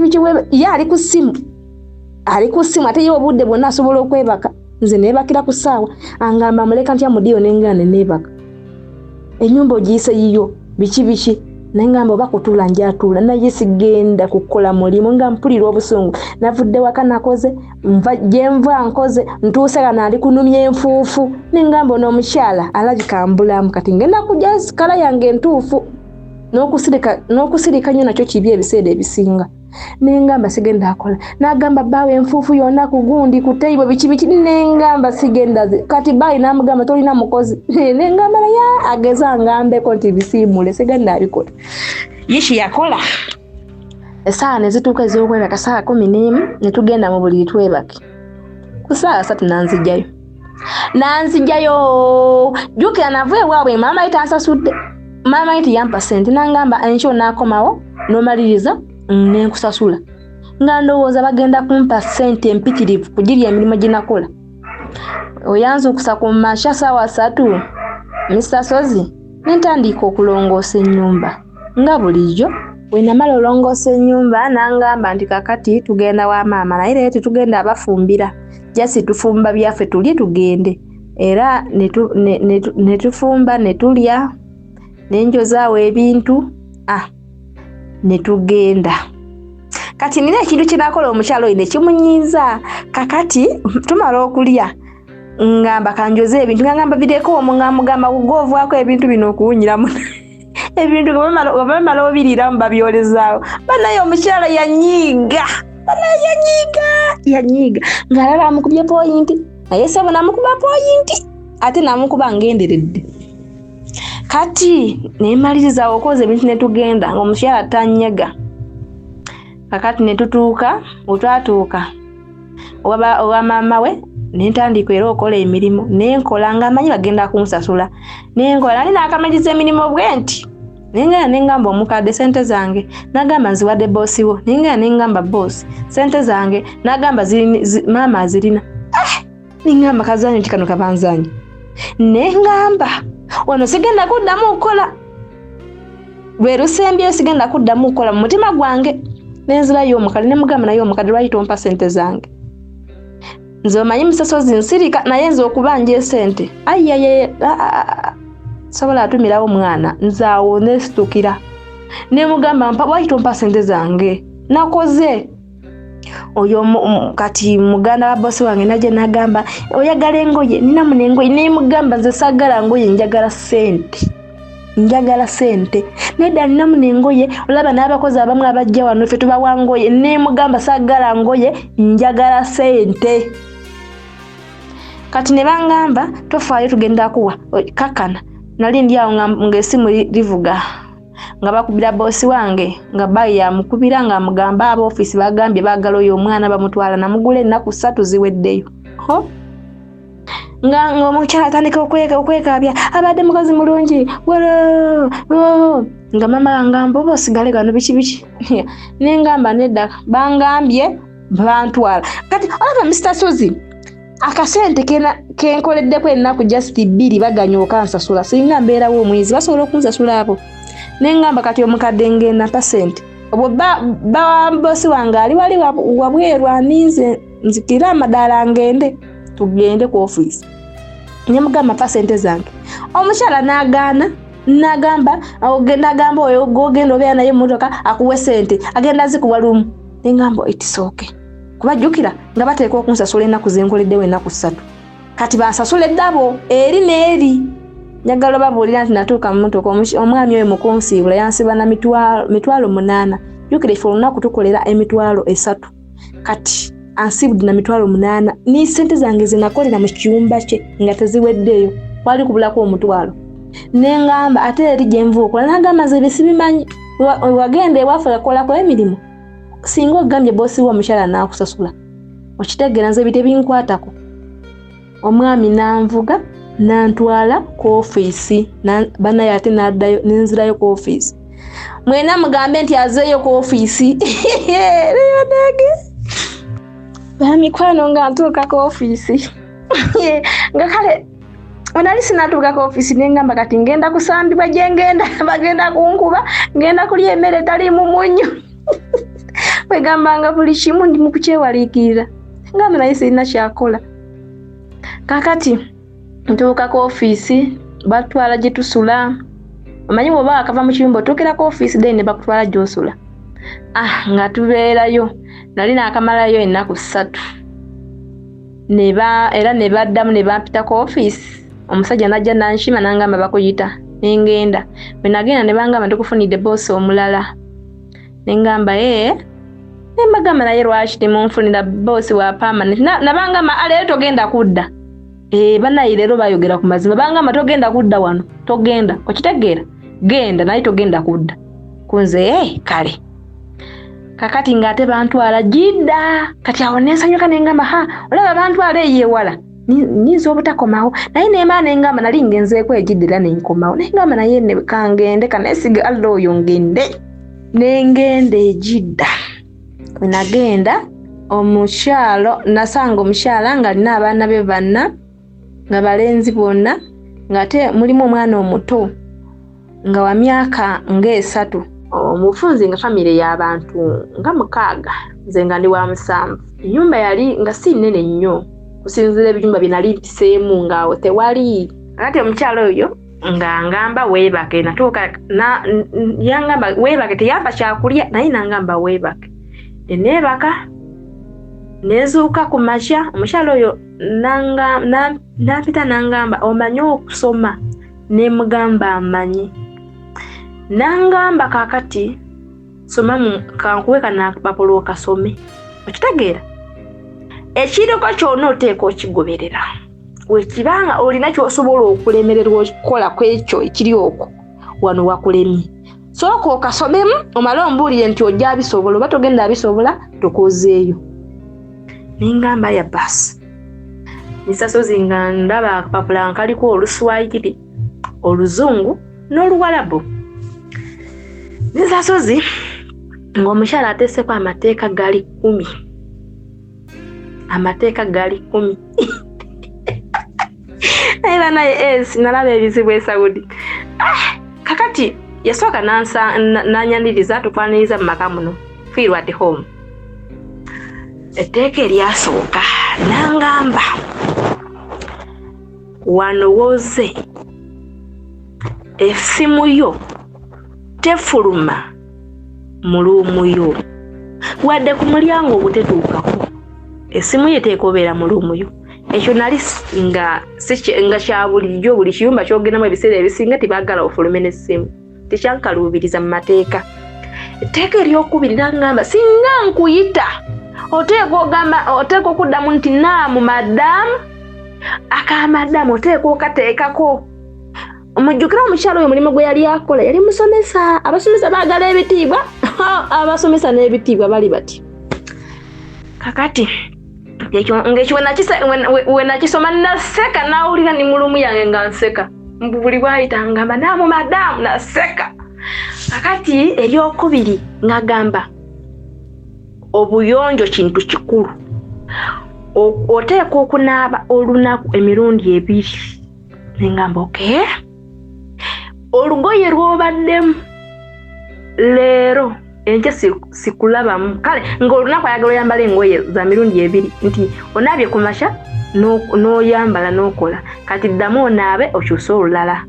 ye ali ku ssimu ate ye obudde bwonna asobola okwebaka nze neebakira ku ssaawa angamba muleka ntya mudiyo nengane neebaka ennyumba ogiyise yiyo biki nengamba oba kutuula njatuula naye sigenda kukola mulimu nga mpulira obusungu navudde waka nakoze gyenva nkoze ntuuse gana ali kunumya enfuufu nengamba n'omukyala alabika mbulamu kati ngenda kujja sikala yange entuufu n'okusirika nnyo nakyo kibi ebiseera ebisinga nengamba sigenda akola nagamba baawe enfuufu yonna ku gundi ku teibo biki nengamba sigenda kati baayi namugamba tolina mukozi nengamba naye ageza ngambeko nti bisiimule sigenda abikola yishi yakola essaawa nezituuka ez'okwebaka saa 11 netugenda mu buliri twebake ku saa 3 nanzijayo jjukira nava ewaabwe maama ye tansasudde maama ye tiyampa sente nangamba enkyo naakomawo n'omaliriza nenkusasula nga ndowooza bagenda kumpa sente empitirivu kugirya emirimu gye nakola oyanza okusa ku makya ssaawa 3 Mr. Sozi nentandika okulongoosa ennyumba nga bulijjo bwe namala olongoosa ennyumba nangamba nti kakati tugenda wa maama naye leero tetugenda abafumbira jasi tufumba byaffe tulye tugende era netufumba netulya nenjozaawo ebintu netugenda kati nina ekintu kyenakola omukyalo oyo nekimunyiiza kakati tumala okulya ngamba kanjoze ebintu ngamba bireko omugamba kugovaako ebintu bino okuwunyiramu ebintu bamala obiriramu babyolezaawo banaye omukyala yanyiiga ng'alaba amukubye poyinti naye sebo namukuba poyinti ate namukuba ngenderedde kati nemaliriza okoza ebintu netugenda nga omukyala tanyega kakati netutuuka wetwatuuka owa mama we nentandika era okola emirimu nenkola nga amanyi bagenda kunsasula nenkola nali nakamaliza emirimu bwenti nengamba omukadde sente zange nagamba nziwadde bossi wo nengamba boss sente zange nagamba mama azirina nengamba kazanyo nti kano kabanzanyo nengamba wano sigenda kuddamu okukola lwe lusembyeyo sigenda kuddamu okukola mu mutima gwange nenzirayo omukadde nemugamba naye omukadde lwaki tompa sente zange nze omanyi musasozi nsirika naye nze okubanja esente ayiyaye sobola atumirawo omwana nzaawo nestukira nemugamba lwaki tompa sente zange nakoze oyo kati muganda wa bosi wange naje nagamba oyagala engoye nina munengoye nemugamba nze sagala ngoye njagala sente nedda nina munengoye olaba n'abakozi abamu abajja wano ffe tubawa ngoye nemugamba sagala ngoye njagala sente kati ne bangamba tofaayo tugenda kuwa kakana nali ndi awo ng'essimu livuga nga bakubira bosi wange nga bayi yamukubira nga mugamba aba office bagambye baagala oyo omwana bamutwala namugula ennaku 3 ziweddeyo nga omukyala atandika okwekabya abadde mukazi mulungi nga mama ngamba oba osigale gano biki nengamba nedda bangambye bantwala kati olaba Mr. Suzy akasente kenkoleddeko ennaku just 2 baganya okansasula singa mbeerawo omwezi basobola okunsasula abo nengamba kati omukadde ngenda pasente obwo bosi wange ali wali wabweru aninze nzikira amadaala ngende tugende ku office nyamugamba pasente zange omukyala nagaana nagamba oyo gogenda obeera naye mmotoka akuwe sente agenda zikuwa lumu nengamba itisoke kubajjukira nga bateeka okunsasula ennaku zenkoleddewo ennaku 3 kati bansasula eddabo eri n'eri njagala babuulira nti natuuka mu mmotoka omwami oyo mukunsiibula yansiba na mitwalo 8 jjukira ife olunaku tukolera emitwalo 3 kati ansibudde na mitwalo 8 ni sente zange zinakolera mu kiyumba kye nga teziweddeyo kwali kubulako omutwalo nengamba ate eri gye nvuukola nagamba ze bisibimanyi wagenda ewaffe gakolako emirimu singa ogambye bosi wo omukyala n'akusasula okitegeera nze bitebinkwatako omwami nanvuga nantwala ku office banaye ate naddayo nenzirayo ku office mwena mugambe nti azeeyo ku office reyodege bamikwano nga ntuuka ku office nga kale onali sinatuuka ku office nengamba kati ngenda kusambibwa gye ngenda bagenda kunkuba ngenda kulya emmere talimu munnyo wegambanga buli kimu ndi mu kukyewaliikirira ngamba naye sirina kyakola kakati ntuuka ku office batwala gye tusula omanyi bw'oba akava mu kiyumba otuukira ku office then ne bakutwala gy'osula nga tubeerayo nali naakamalayo ennaku 3 era ne baddamu ne bampita ku office omusajja najja nankima nangamba bakuyita nengenda bwe nagenda ne bangamba tukufunidde boosi omulala nengamba nembagamba naye lwaki temunfunira boosi wa permanent nabangamba leero togenda kudda banaye leero bayogera ku mazima bangamba togenda kudda wano togenda okitegeera genda naye togenda kudda kunze kale kakati ng'ate bantwala jidda kati awo nensanyuka nengamba olaba bantwala eyewala nizo obutakomawo naye neema nengamba nali ngenzeeko ejidda era nenkomawo nengamba naye kangende kanesiga alla oyo ngende nengenda ejidda bwe nagenda omukyalo nasanga omukyala nga alina abaana be 4 nga balenzi bonna ng'ate mulimu omwana omuto nga wa myaka nga 3 omufunzi nga famire y'abantu nga 6 nze nga ndi wa 7 ennyumba yali nga si nnene nnyo kusinziira ebyumba bye nali ntiseemu ng'awo tewali ate omukyalo oyo nga ngamba weebake natuuka yangamba weebake teyampa kyakulya naye nangamba weebake neebaka nezuuka ku makya omukyalo oyo nampita nangamba omanyi okusoma nemugamba amanyi nangamba kakati soma kankuwe kanakapapula okasome okitegeera ekiriko kyonna oteeka okigoberera wekibanga olina kyosobola okulemererwa okukola kwekyo ekiri okwo wano wakulemye sooka okasomemu omale ombuulire nti ojja abisobola oba togenda abisobola tukozeeyo ningamba ya basi Misasozi nga ndaba akapapula kaliko Oluswayiri, Oluzungu n'Oluwalabu. Misasozi ng'omukyala ateeseko amateeka gali 10. Amateeka gali 10. Era naye nalaba ebizibu e Saudi. Kakati yasooka nanyaniriza tukwaniriza mu maka muno. Feel at home. Etteeka eryasooka nangamba wano woze essimu yo tefuluma mu luumu yo wadde ku mulyango ogutetuukako essimu ye teekobeera mu luumu yo. Ekyo nali nga kya bulijjo buli kiyumba kyogendamu ebiseera ebisinga tebaagala ofulume n'essimu tekyankaluubiriza mu mateeka. Etteeka eryokubiri nangamba singa nkuyita oteeka okuddamu nti naamu madamu akamadamu oteeka okateekako. Omujjukira omukyalo oyo mulimu gwe yali akola yali musomesa. Abasomesa baagala ebitiibwa abasomesa n'ebitiibwa bali bati. Kakati ng'ekyo we nakisoma naseka nawulira ni mulumu yange nga nseka buli bwayita ngamba naamu madamu naseka. Kakati eryokubiri ngagamba obuyonjo kintu kikulu. Oteeka okunaaba olunaku emirundi 2. Nengamba okay. Olugoye lwobaddemu leero enkya sikulabamu kale ng'olunaku ayagala oyambala engoye za mirundi 2 nti onaabye ku makya n'oyambala n'okola kati ddamu onaabe okyuse olulala.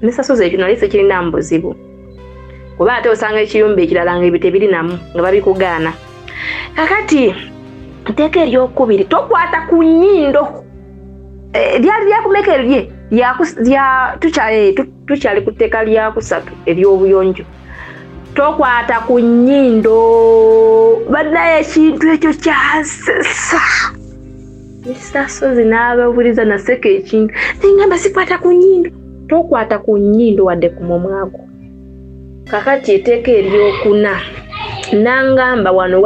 Misasozi ekyo nali sekirina mu buzibu kuba ate osanga ekiyumba ekirala nga ebyo tebirinamu nga babikugaana. Kakati etteeka eryokubiri tokwata ku nnyindo. Lyali lyakumeka erye tukyali ku tteeka lya 3 ery'obuyonjo. Tokwata ku nnyindo baddayo ekintu ekyo kyasesa. Misasozi n'abawuliza naseka ekintu nengamba sikwata ku nnyindo. Tokwata ku nnyindo wadde ku mumwago. Kakati etteeka eryokuna nangamba wano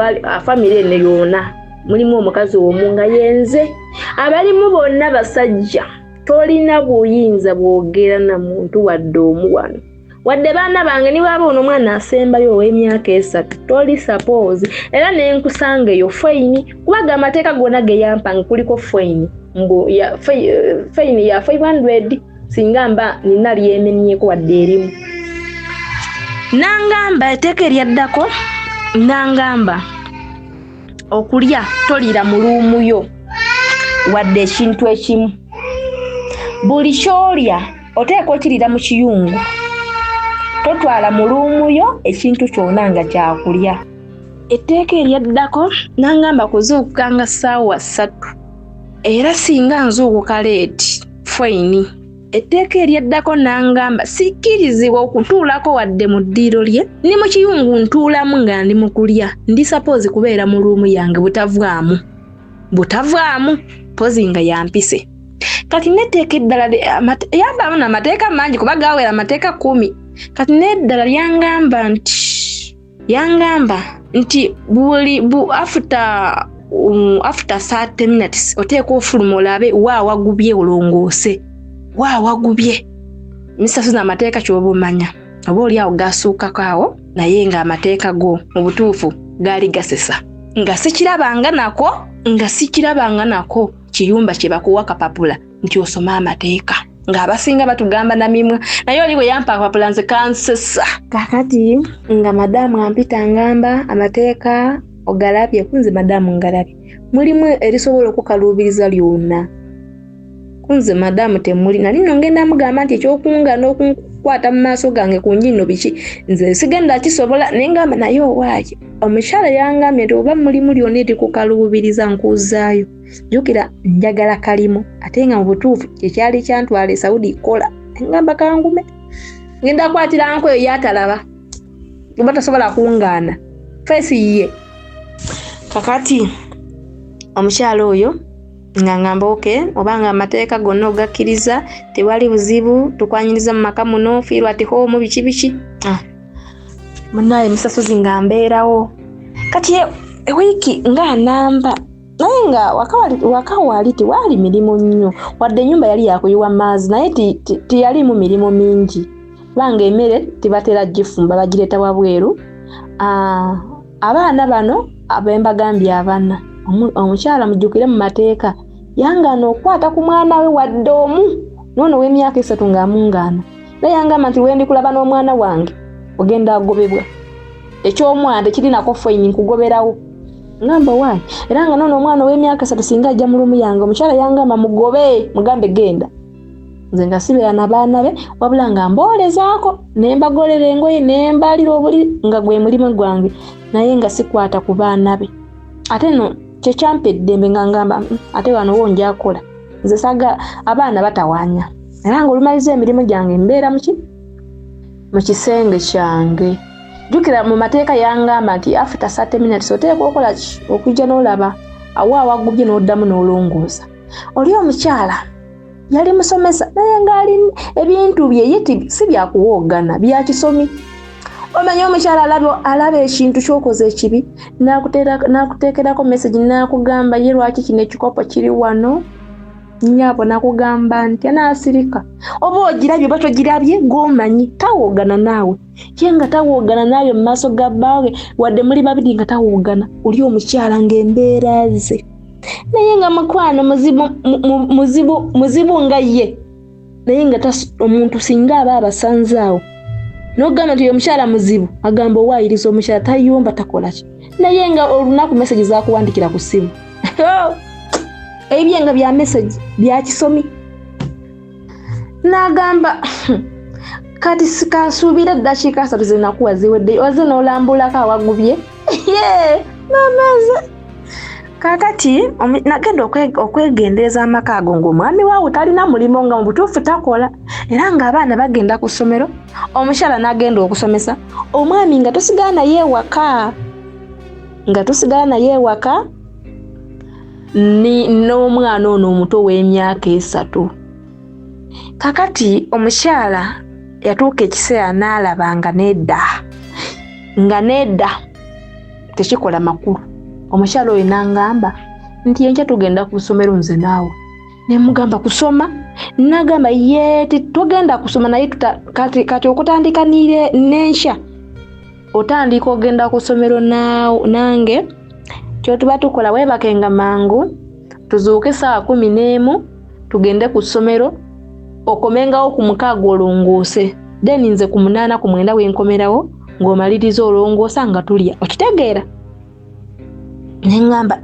famire eno yonna mulimu omukazi omu nga yenze abalimu bonna basajja tolina buyinza bwogera na muntu wadde omu wano wadde baana bange ni bwaba ono omwana asembayo ow'emyaka 3 toli suppose era nenkusanga eyo faini kubaga amateeka gonna ge yampanga kuliko faini faini ya 500 singa mba nina lyemennyeeko wadde erimu. Nangamba etteeka eryaddako nangamba okulya tolira mu luumu yo wadde ekintu ekimu. Buli kyolya oteeka okirira mu kiyungu. Totwala mu luumu yo ekintu kyonna nga kyakulya. Etteeka eryaddako nangamba kuzuukuka nga ssaawa 3 era singa nzuukuka leeti faini. Etteeka eryaddako nangamba sikkirizibwa okutuulako wadde mu ddiiro lye ni mu kiyungu ntuulamu nga ndi mu kulya ndi suppose kubeera mu luumu yange butavaamu pozi nga yampise. Kati n'etteeka eddala yambaamu n'amateeka mangi kuba gaawera amateeka 10. Kati n'eddala yangamba nti after 30 minutes oteeka ofuluma olabe waawagubye olongoose. Waawagubye. Misasozi amateeka ky'oba omanya oba oli awo gasuukako awo naye nga amateeka go mu butuufu gaali gasesa nga sikirabanga nako kiyumba kye bakuwa kapapula nti osoma amateeka ng'abasinga batugamba namimwa naye oli bwe yampa akapapula nze kansesa. Kakati nga madamu ampita ngamba amateeka ogalabye kunze madamu ngalabye mulimu erisobola okukaluubiriza lyonna kunze madamu temuli nali ngenda mugamba nti ekyokunga n'okunkwata mu maaso gange ku nnyino biki nze sigenda kisobola nengamba naye owaaye omukyala yangambye nti oba mulimu lyonna etikukaluubiriza nkuuzaayo jjukira njagala kalimu ate nga mu butuufu kyekyali kyantwala e Saudi kola engamba kangume ngenda kwatira nko eyo yatalaba oba tasobola kungaana feesi ye. Kakati omukyala oyo nga ngamba okay obanga amateeka gonna ogakkiriza tewali buzibu tukwanyiriza mu maka muno feel at home biki munaye Misasozi nga mbeerawo kati ewiiki nga namba naye nga waka wali tiwali mirimu nnyo wadde ennyumba yali yakuyiwa maazi naye tiyalimu mirimu mingi kubanga emmere tibatera gifumba bagireeta wabweru. Abaana bano abembagambye abana omukyala mujjukire mu mateeka yangaana okukwata ku mwana we wadde omu noono w'emyaka 3 ng'amungaana naye yangamba nti wendi kulaba n'omwana wange ogenda agobebwa ekyomwana tekirinako fayini nkugoberawo. Ngamba wayi era nga noono omwana w'emyaka 3 singa ajja mu lumu yange omukyala yangamba mugobe mugambe genda. Nze nga sibeera na baana be wabula nga mboolezaako ne mbagolera engoye ne mbalira obuli nga gwe mulimu gwange naye nga sikwata ku baana be. Ate no kyekyampa eddembe nga ngamba ate wano wonja akola nze saga abaana batawaanya era nga olumaliza emirimu gyange mbeera mu kisenge kyange. Jukira mu mateeka yangamba nti after 30 minutes oteekwa okola ki okujja n'olaba awo awagubye n'oddamu n'olongoosa. Oli omukyala yali musomesa naye ng'ali ebintu bye yeti si byakuwoogana bya kisomi. Omanya omukyala alaba ekintu ky'okoze ekibi n'akuteekerako message n'akugamba ye lwaki kino ekikopo kiri wano nnyabo n'akugamba nti anaasirika oba ogirabye oba togirabye ng'omanyi tawoogana naawe ye nga tawoogana naawe mu maaso ga bbaawe wadde muli babiri nga tawoogana oli omukyala ng'embeera ze naye nga mukwano muzibu nga ye naye nga omuntu singa aba abasanze awo n'ogamba nti omukyala muzibu agamba owaayiriza omukyala tayumba takola ki naye nga olunaku message zaakuwandikira ku ssimu ebye nga bya message bya kisomi n'agamba kati sikasuubira eddakiika 3 zinakuwa ziwedde oze n'olambulako awagubye mamaze. Kakati nagenda okwegendereza amaka ago ng'omwami waawe talina mulimo nga mu butuufu takola era ng'abaana bagenda ku ssomero omukyala n'agenda okusomesa omwami nga tosigala naye ewaka n'omwana ono omuto w'emyaka 3. Kakati omukyala yatuuka ekiseera n'alaba nga nedda tekikola makulu. Omukyala oyo n'angamba nti enkya tugenda ku ssomero nze naawe. Ne mugamba kusoma? N'agamba tugenda kusoma naye kati okutandika n'enkya otandika ogenda ku ssomero nange kyotuba tukola weebakenga mangu tuzuuke saa 11 tugende ku ssomero okomengawo ku 6 olongoose then nze ku 8 ku 9 wenkomerawo ng'omaliriza olongoosa nga tulya okitegeera. Nengamba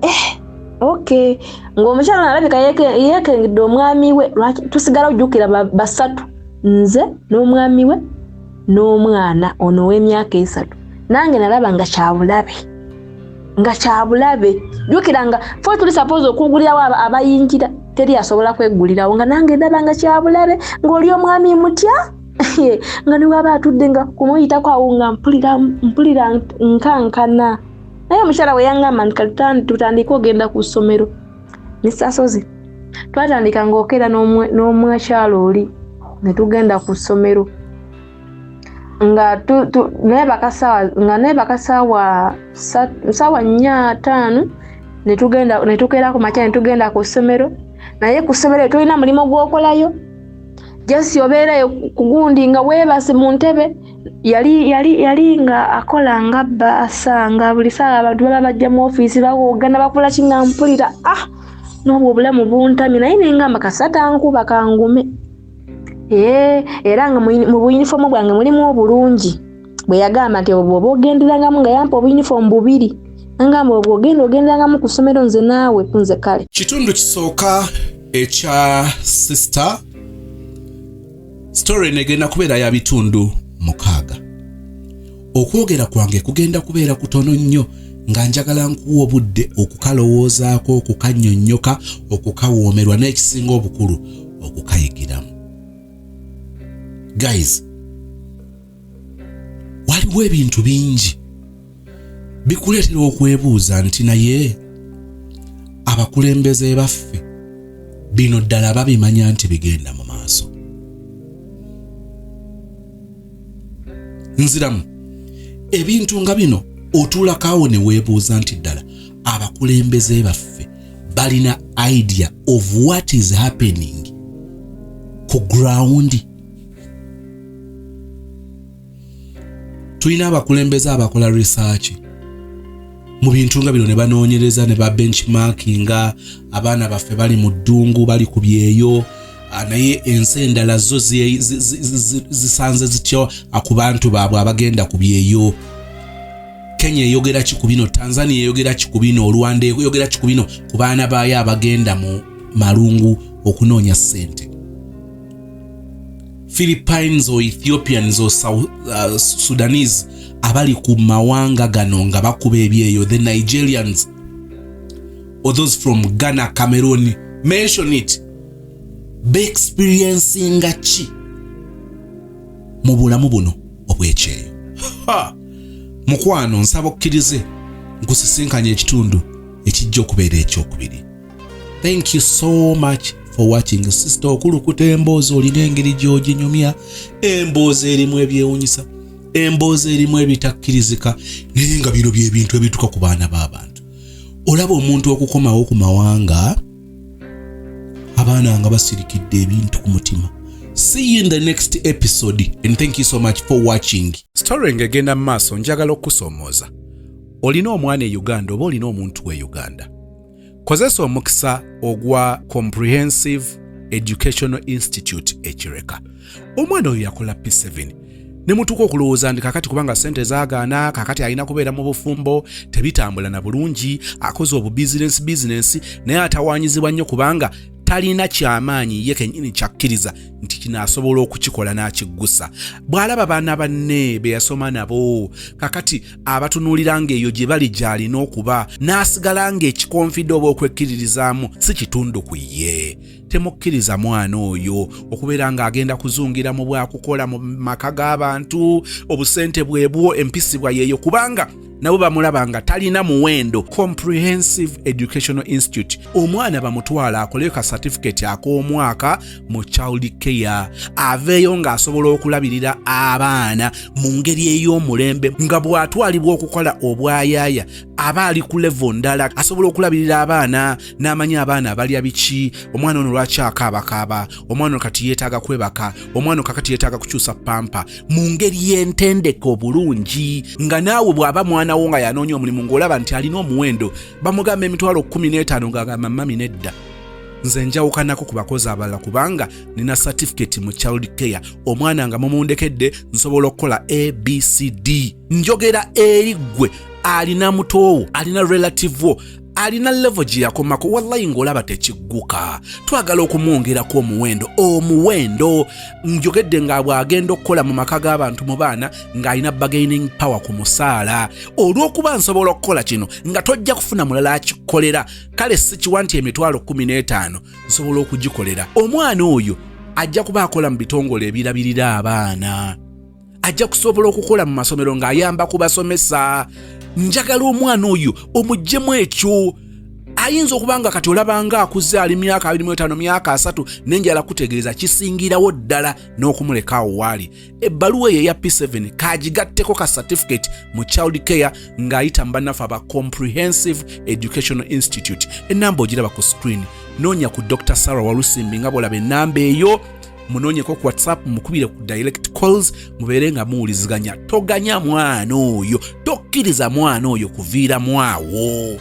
okay ng'omukyala nalabika yeekengedde omwami we tusigala ojjukira basatu nze n'omwami we n'omwana ono w'emyaka 3 nange nalaba nga kyabulabe jjukira nga ffe tuli suppose okugulirawo abayingira teri asobola kweggulirawo nga nange ndaba nga kyabulabe ng'oli omwami mutya nga niwaba atudde nga kumuyitako awo nga mpulira nkankana. Naye omukyala we yangamba nti tutandika ogenda ku ssomero. Mr. Sozi twatandika ng'okera n'omwakyala oli ne tugenda ku ssomero nga neebaka saawa 4-5 ne tukera ku makya ne tugenda ku ssomero naye ku ssomero tulina mulimo gw'okolayo jesi obeerayo kugundi nga weebase mu ntebe yali nga akola nga basa nga buli saa abantu baba bajja mu ofiisi bawoogana bakola kinga mpulira n'obwo obulamu buntamye naye nengamba kasata nkuba kangume era nga mu buyinifoomu bwange mulimu obulungi bwe yagamba nti obwo ogenderangamu nga yampa obuyinifoomu 2 ngamba obwo ogenderangamu ku ssomero nze naawe kunze kale. Kitundu kisooka ekya sister story negenda kubeera ya bitundu 6. Okwogera kwange kugenda kubeera kutono nnyo nga njagala nkuwa obudde okukalowoozaako okukannyonnyoka okukawoomerwa n'ekisinga obukulu okukayigiramu. Guys, waliwo ebintu bingi bikuleetera okwebuuza nti naye abakulembeze baffe bino ddala babimanya nti bigenda mu maaso. Nziramu ebintu nga bino otuulakaawo ne weebuuza nti ddala abakulembeze baffe balina idea of what is happening ku ground. Tulina abakulembeze abakola research mu bintu nga bino ne banoonyereza ne ba benchmarkinga abaana baffe bali mu ddungu bali ku byeyo naye ensi endala zo zisanze zityo ku bantu baabwe abagenda ku byeyo. Kenya eyogera ki ku bino, Tanzania eyogera ki ku bino, Rwanda eyogera ki ku bino ku baana baayo abagenda mu malungu okunoonya ssente. Philippines or Ethiopians or Sudanese abali ku mawanga gano nga bakuba ebyeyo, the Nigerians or those from Ghana, Cameroon, mention it, be experiencing ki mu bulamu buno obwekyeyo. Mukwano nsaba okkirize nkusisinkanye ekitundu ekijja okubeera ekyokubiri. Thank you so much for watching. Sister okulukuta emboozi olina engeri gy'oginyumya, emboozi erimu ebyewunyisa, emboozi erimu ebitakkirizika, naye nga bino by'ebintu ebituuka ku baana b'abantu. Olaba omuntu okukomawo ku mawanga abaana nga basirikidde ebintu ku mutima. See you in the next episode and thank you so much for watching. Story ngegenda maaso njagala okusoomooza. Olina omwana e Uganda oba olina omuntu we Uganda. Kozesa omukisa ogwa Comprehensive Educational Institute ekireka. Omwana oyo yakola P7. Ne mutuuka okulowooza ndi kakati kubanga ssente zaagaana, kakati alina kubeera mu bufumbo, tebitambula na bulungi, akoze obu business naye atawaanyizibwa nnyo kubanga talina kyamaanyi ye kennyini kyakkiriza nti kinaasobola okukikola n'akiggusa. Bw'alaba baana banne be yasoma nabo kakati abatunuulira ng'eyo gye bali gy'alina okuba n'asigala ng'ekikonfidde oba okwekkiririzaamu si kitundu ku ye. Temukkiriza mwana oyo okubeera ng'agenda kuzungira mu bwakukola mu maka g'abantu, obusente bwebwo, empisibwa yeeyo kubanga nabo bamulaba nga talina muwendo. Comprehensive Educational Institute omwana bamutwala akoleyo ka certificate ak'omwaka mu child care, aveeyo ng'asobola okulabirira abaana mu ngeri ey'omulembe nga bw'atwalibwa okukola obwayaaya aba ali ku level ndala, asobola okulabirira abaana n'amanya abaana abalya biki, omwana ono lwaki akaabakaaba, omwana ono kati yeetaaga kwebaka, omwana ono kakati yeetaaga kukyusa pampa mu ngeri y'entendeke obulungi, nga naawe bw'aba mwana wo nga yanoonya omulimu ng'olaba nti alina omuwendo bamugamba emitwalo 15 ng'agamba mami nedda. Nze njawukanako ku bakozi abalala kubanga nina certificate mu child care, omwana nga mumundekedde nsobola okukola ABCD. Njogera eri ggwe alina mutoowo, alina relative wo, alina level gye yakomako, wallahi ng'olaba tekigguka. Twagala okumwongerako omuwendo. Njogedde nga bw'agenda okukola mu maka g'abantu mu baana ng'alina bargaining power ku musaala. Olw'okuba nsobola okukola kino nga tojja kufuna mulala akikolera, kale si kiwa nti emitwalo 15 nsobola okugikolera. Omwana oyo ajja kuba akola mu bitongole ebirabirira abaana, ajja kusobola okukola mu masomero ng'ayamba kubasomesa. Njagala omwana oyo omuggyemu ekyo. Ayinza okubanga kati olabanga akuze ali myaka 25 myaka 3 nenjala kutegeeza kisingirawo ddala n'okumulekaawo waali. Ebbaluwa eyo eya P7 kagigatteko ka certificate mu child care ng'ayita mu bannaffe aba Comprehensive Educational Institute. Ennamba ogiraba ku screen. Noonya ku Dr. Sarah Walusimbi nga bw'olaba ennamba eyo. Munoonyeko ku WhatsApp, mukubire ku direct calls, mubeere nga muwuliziganya. Toganya mwana oyo, tokkiriza mwana oyo kuviiramu awo.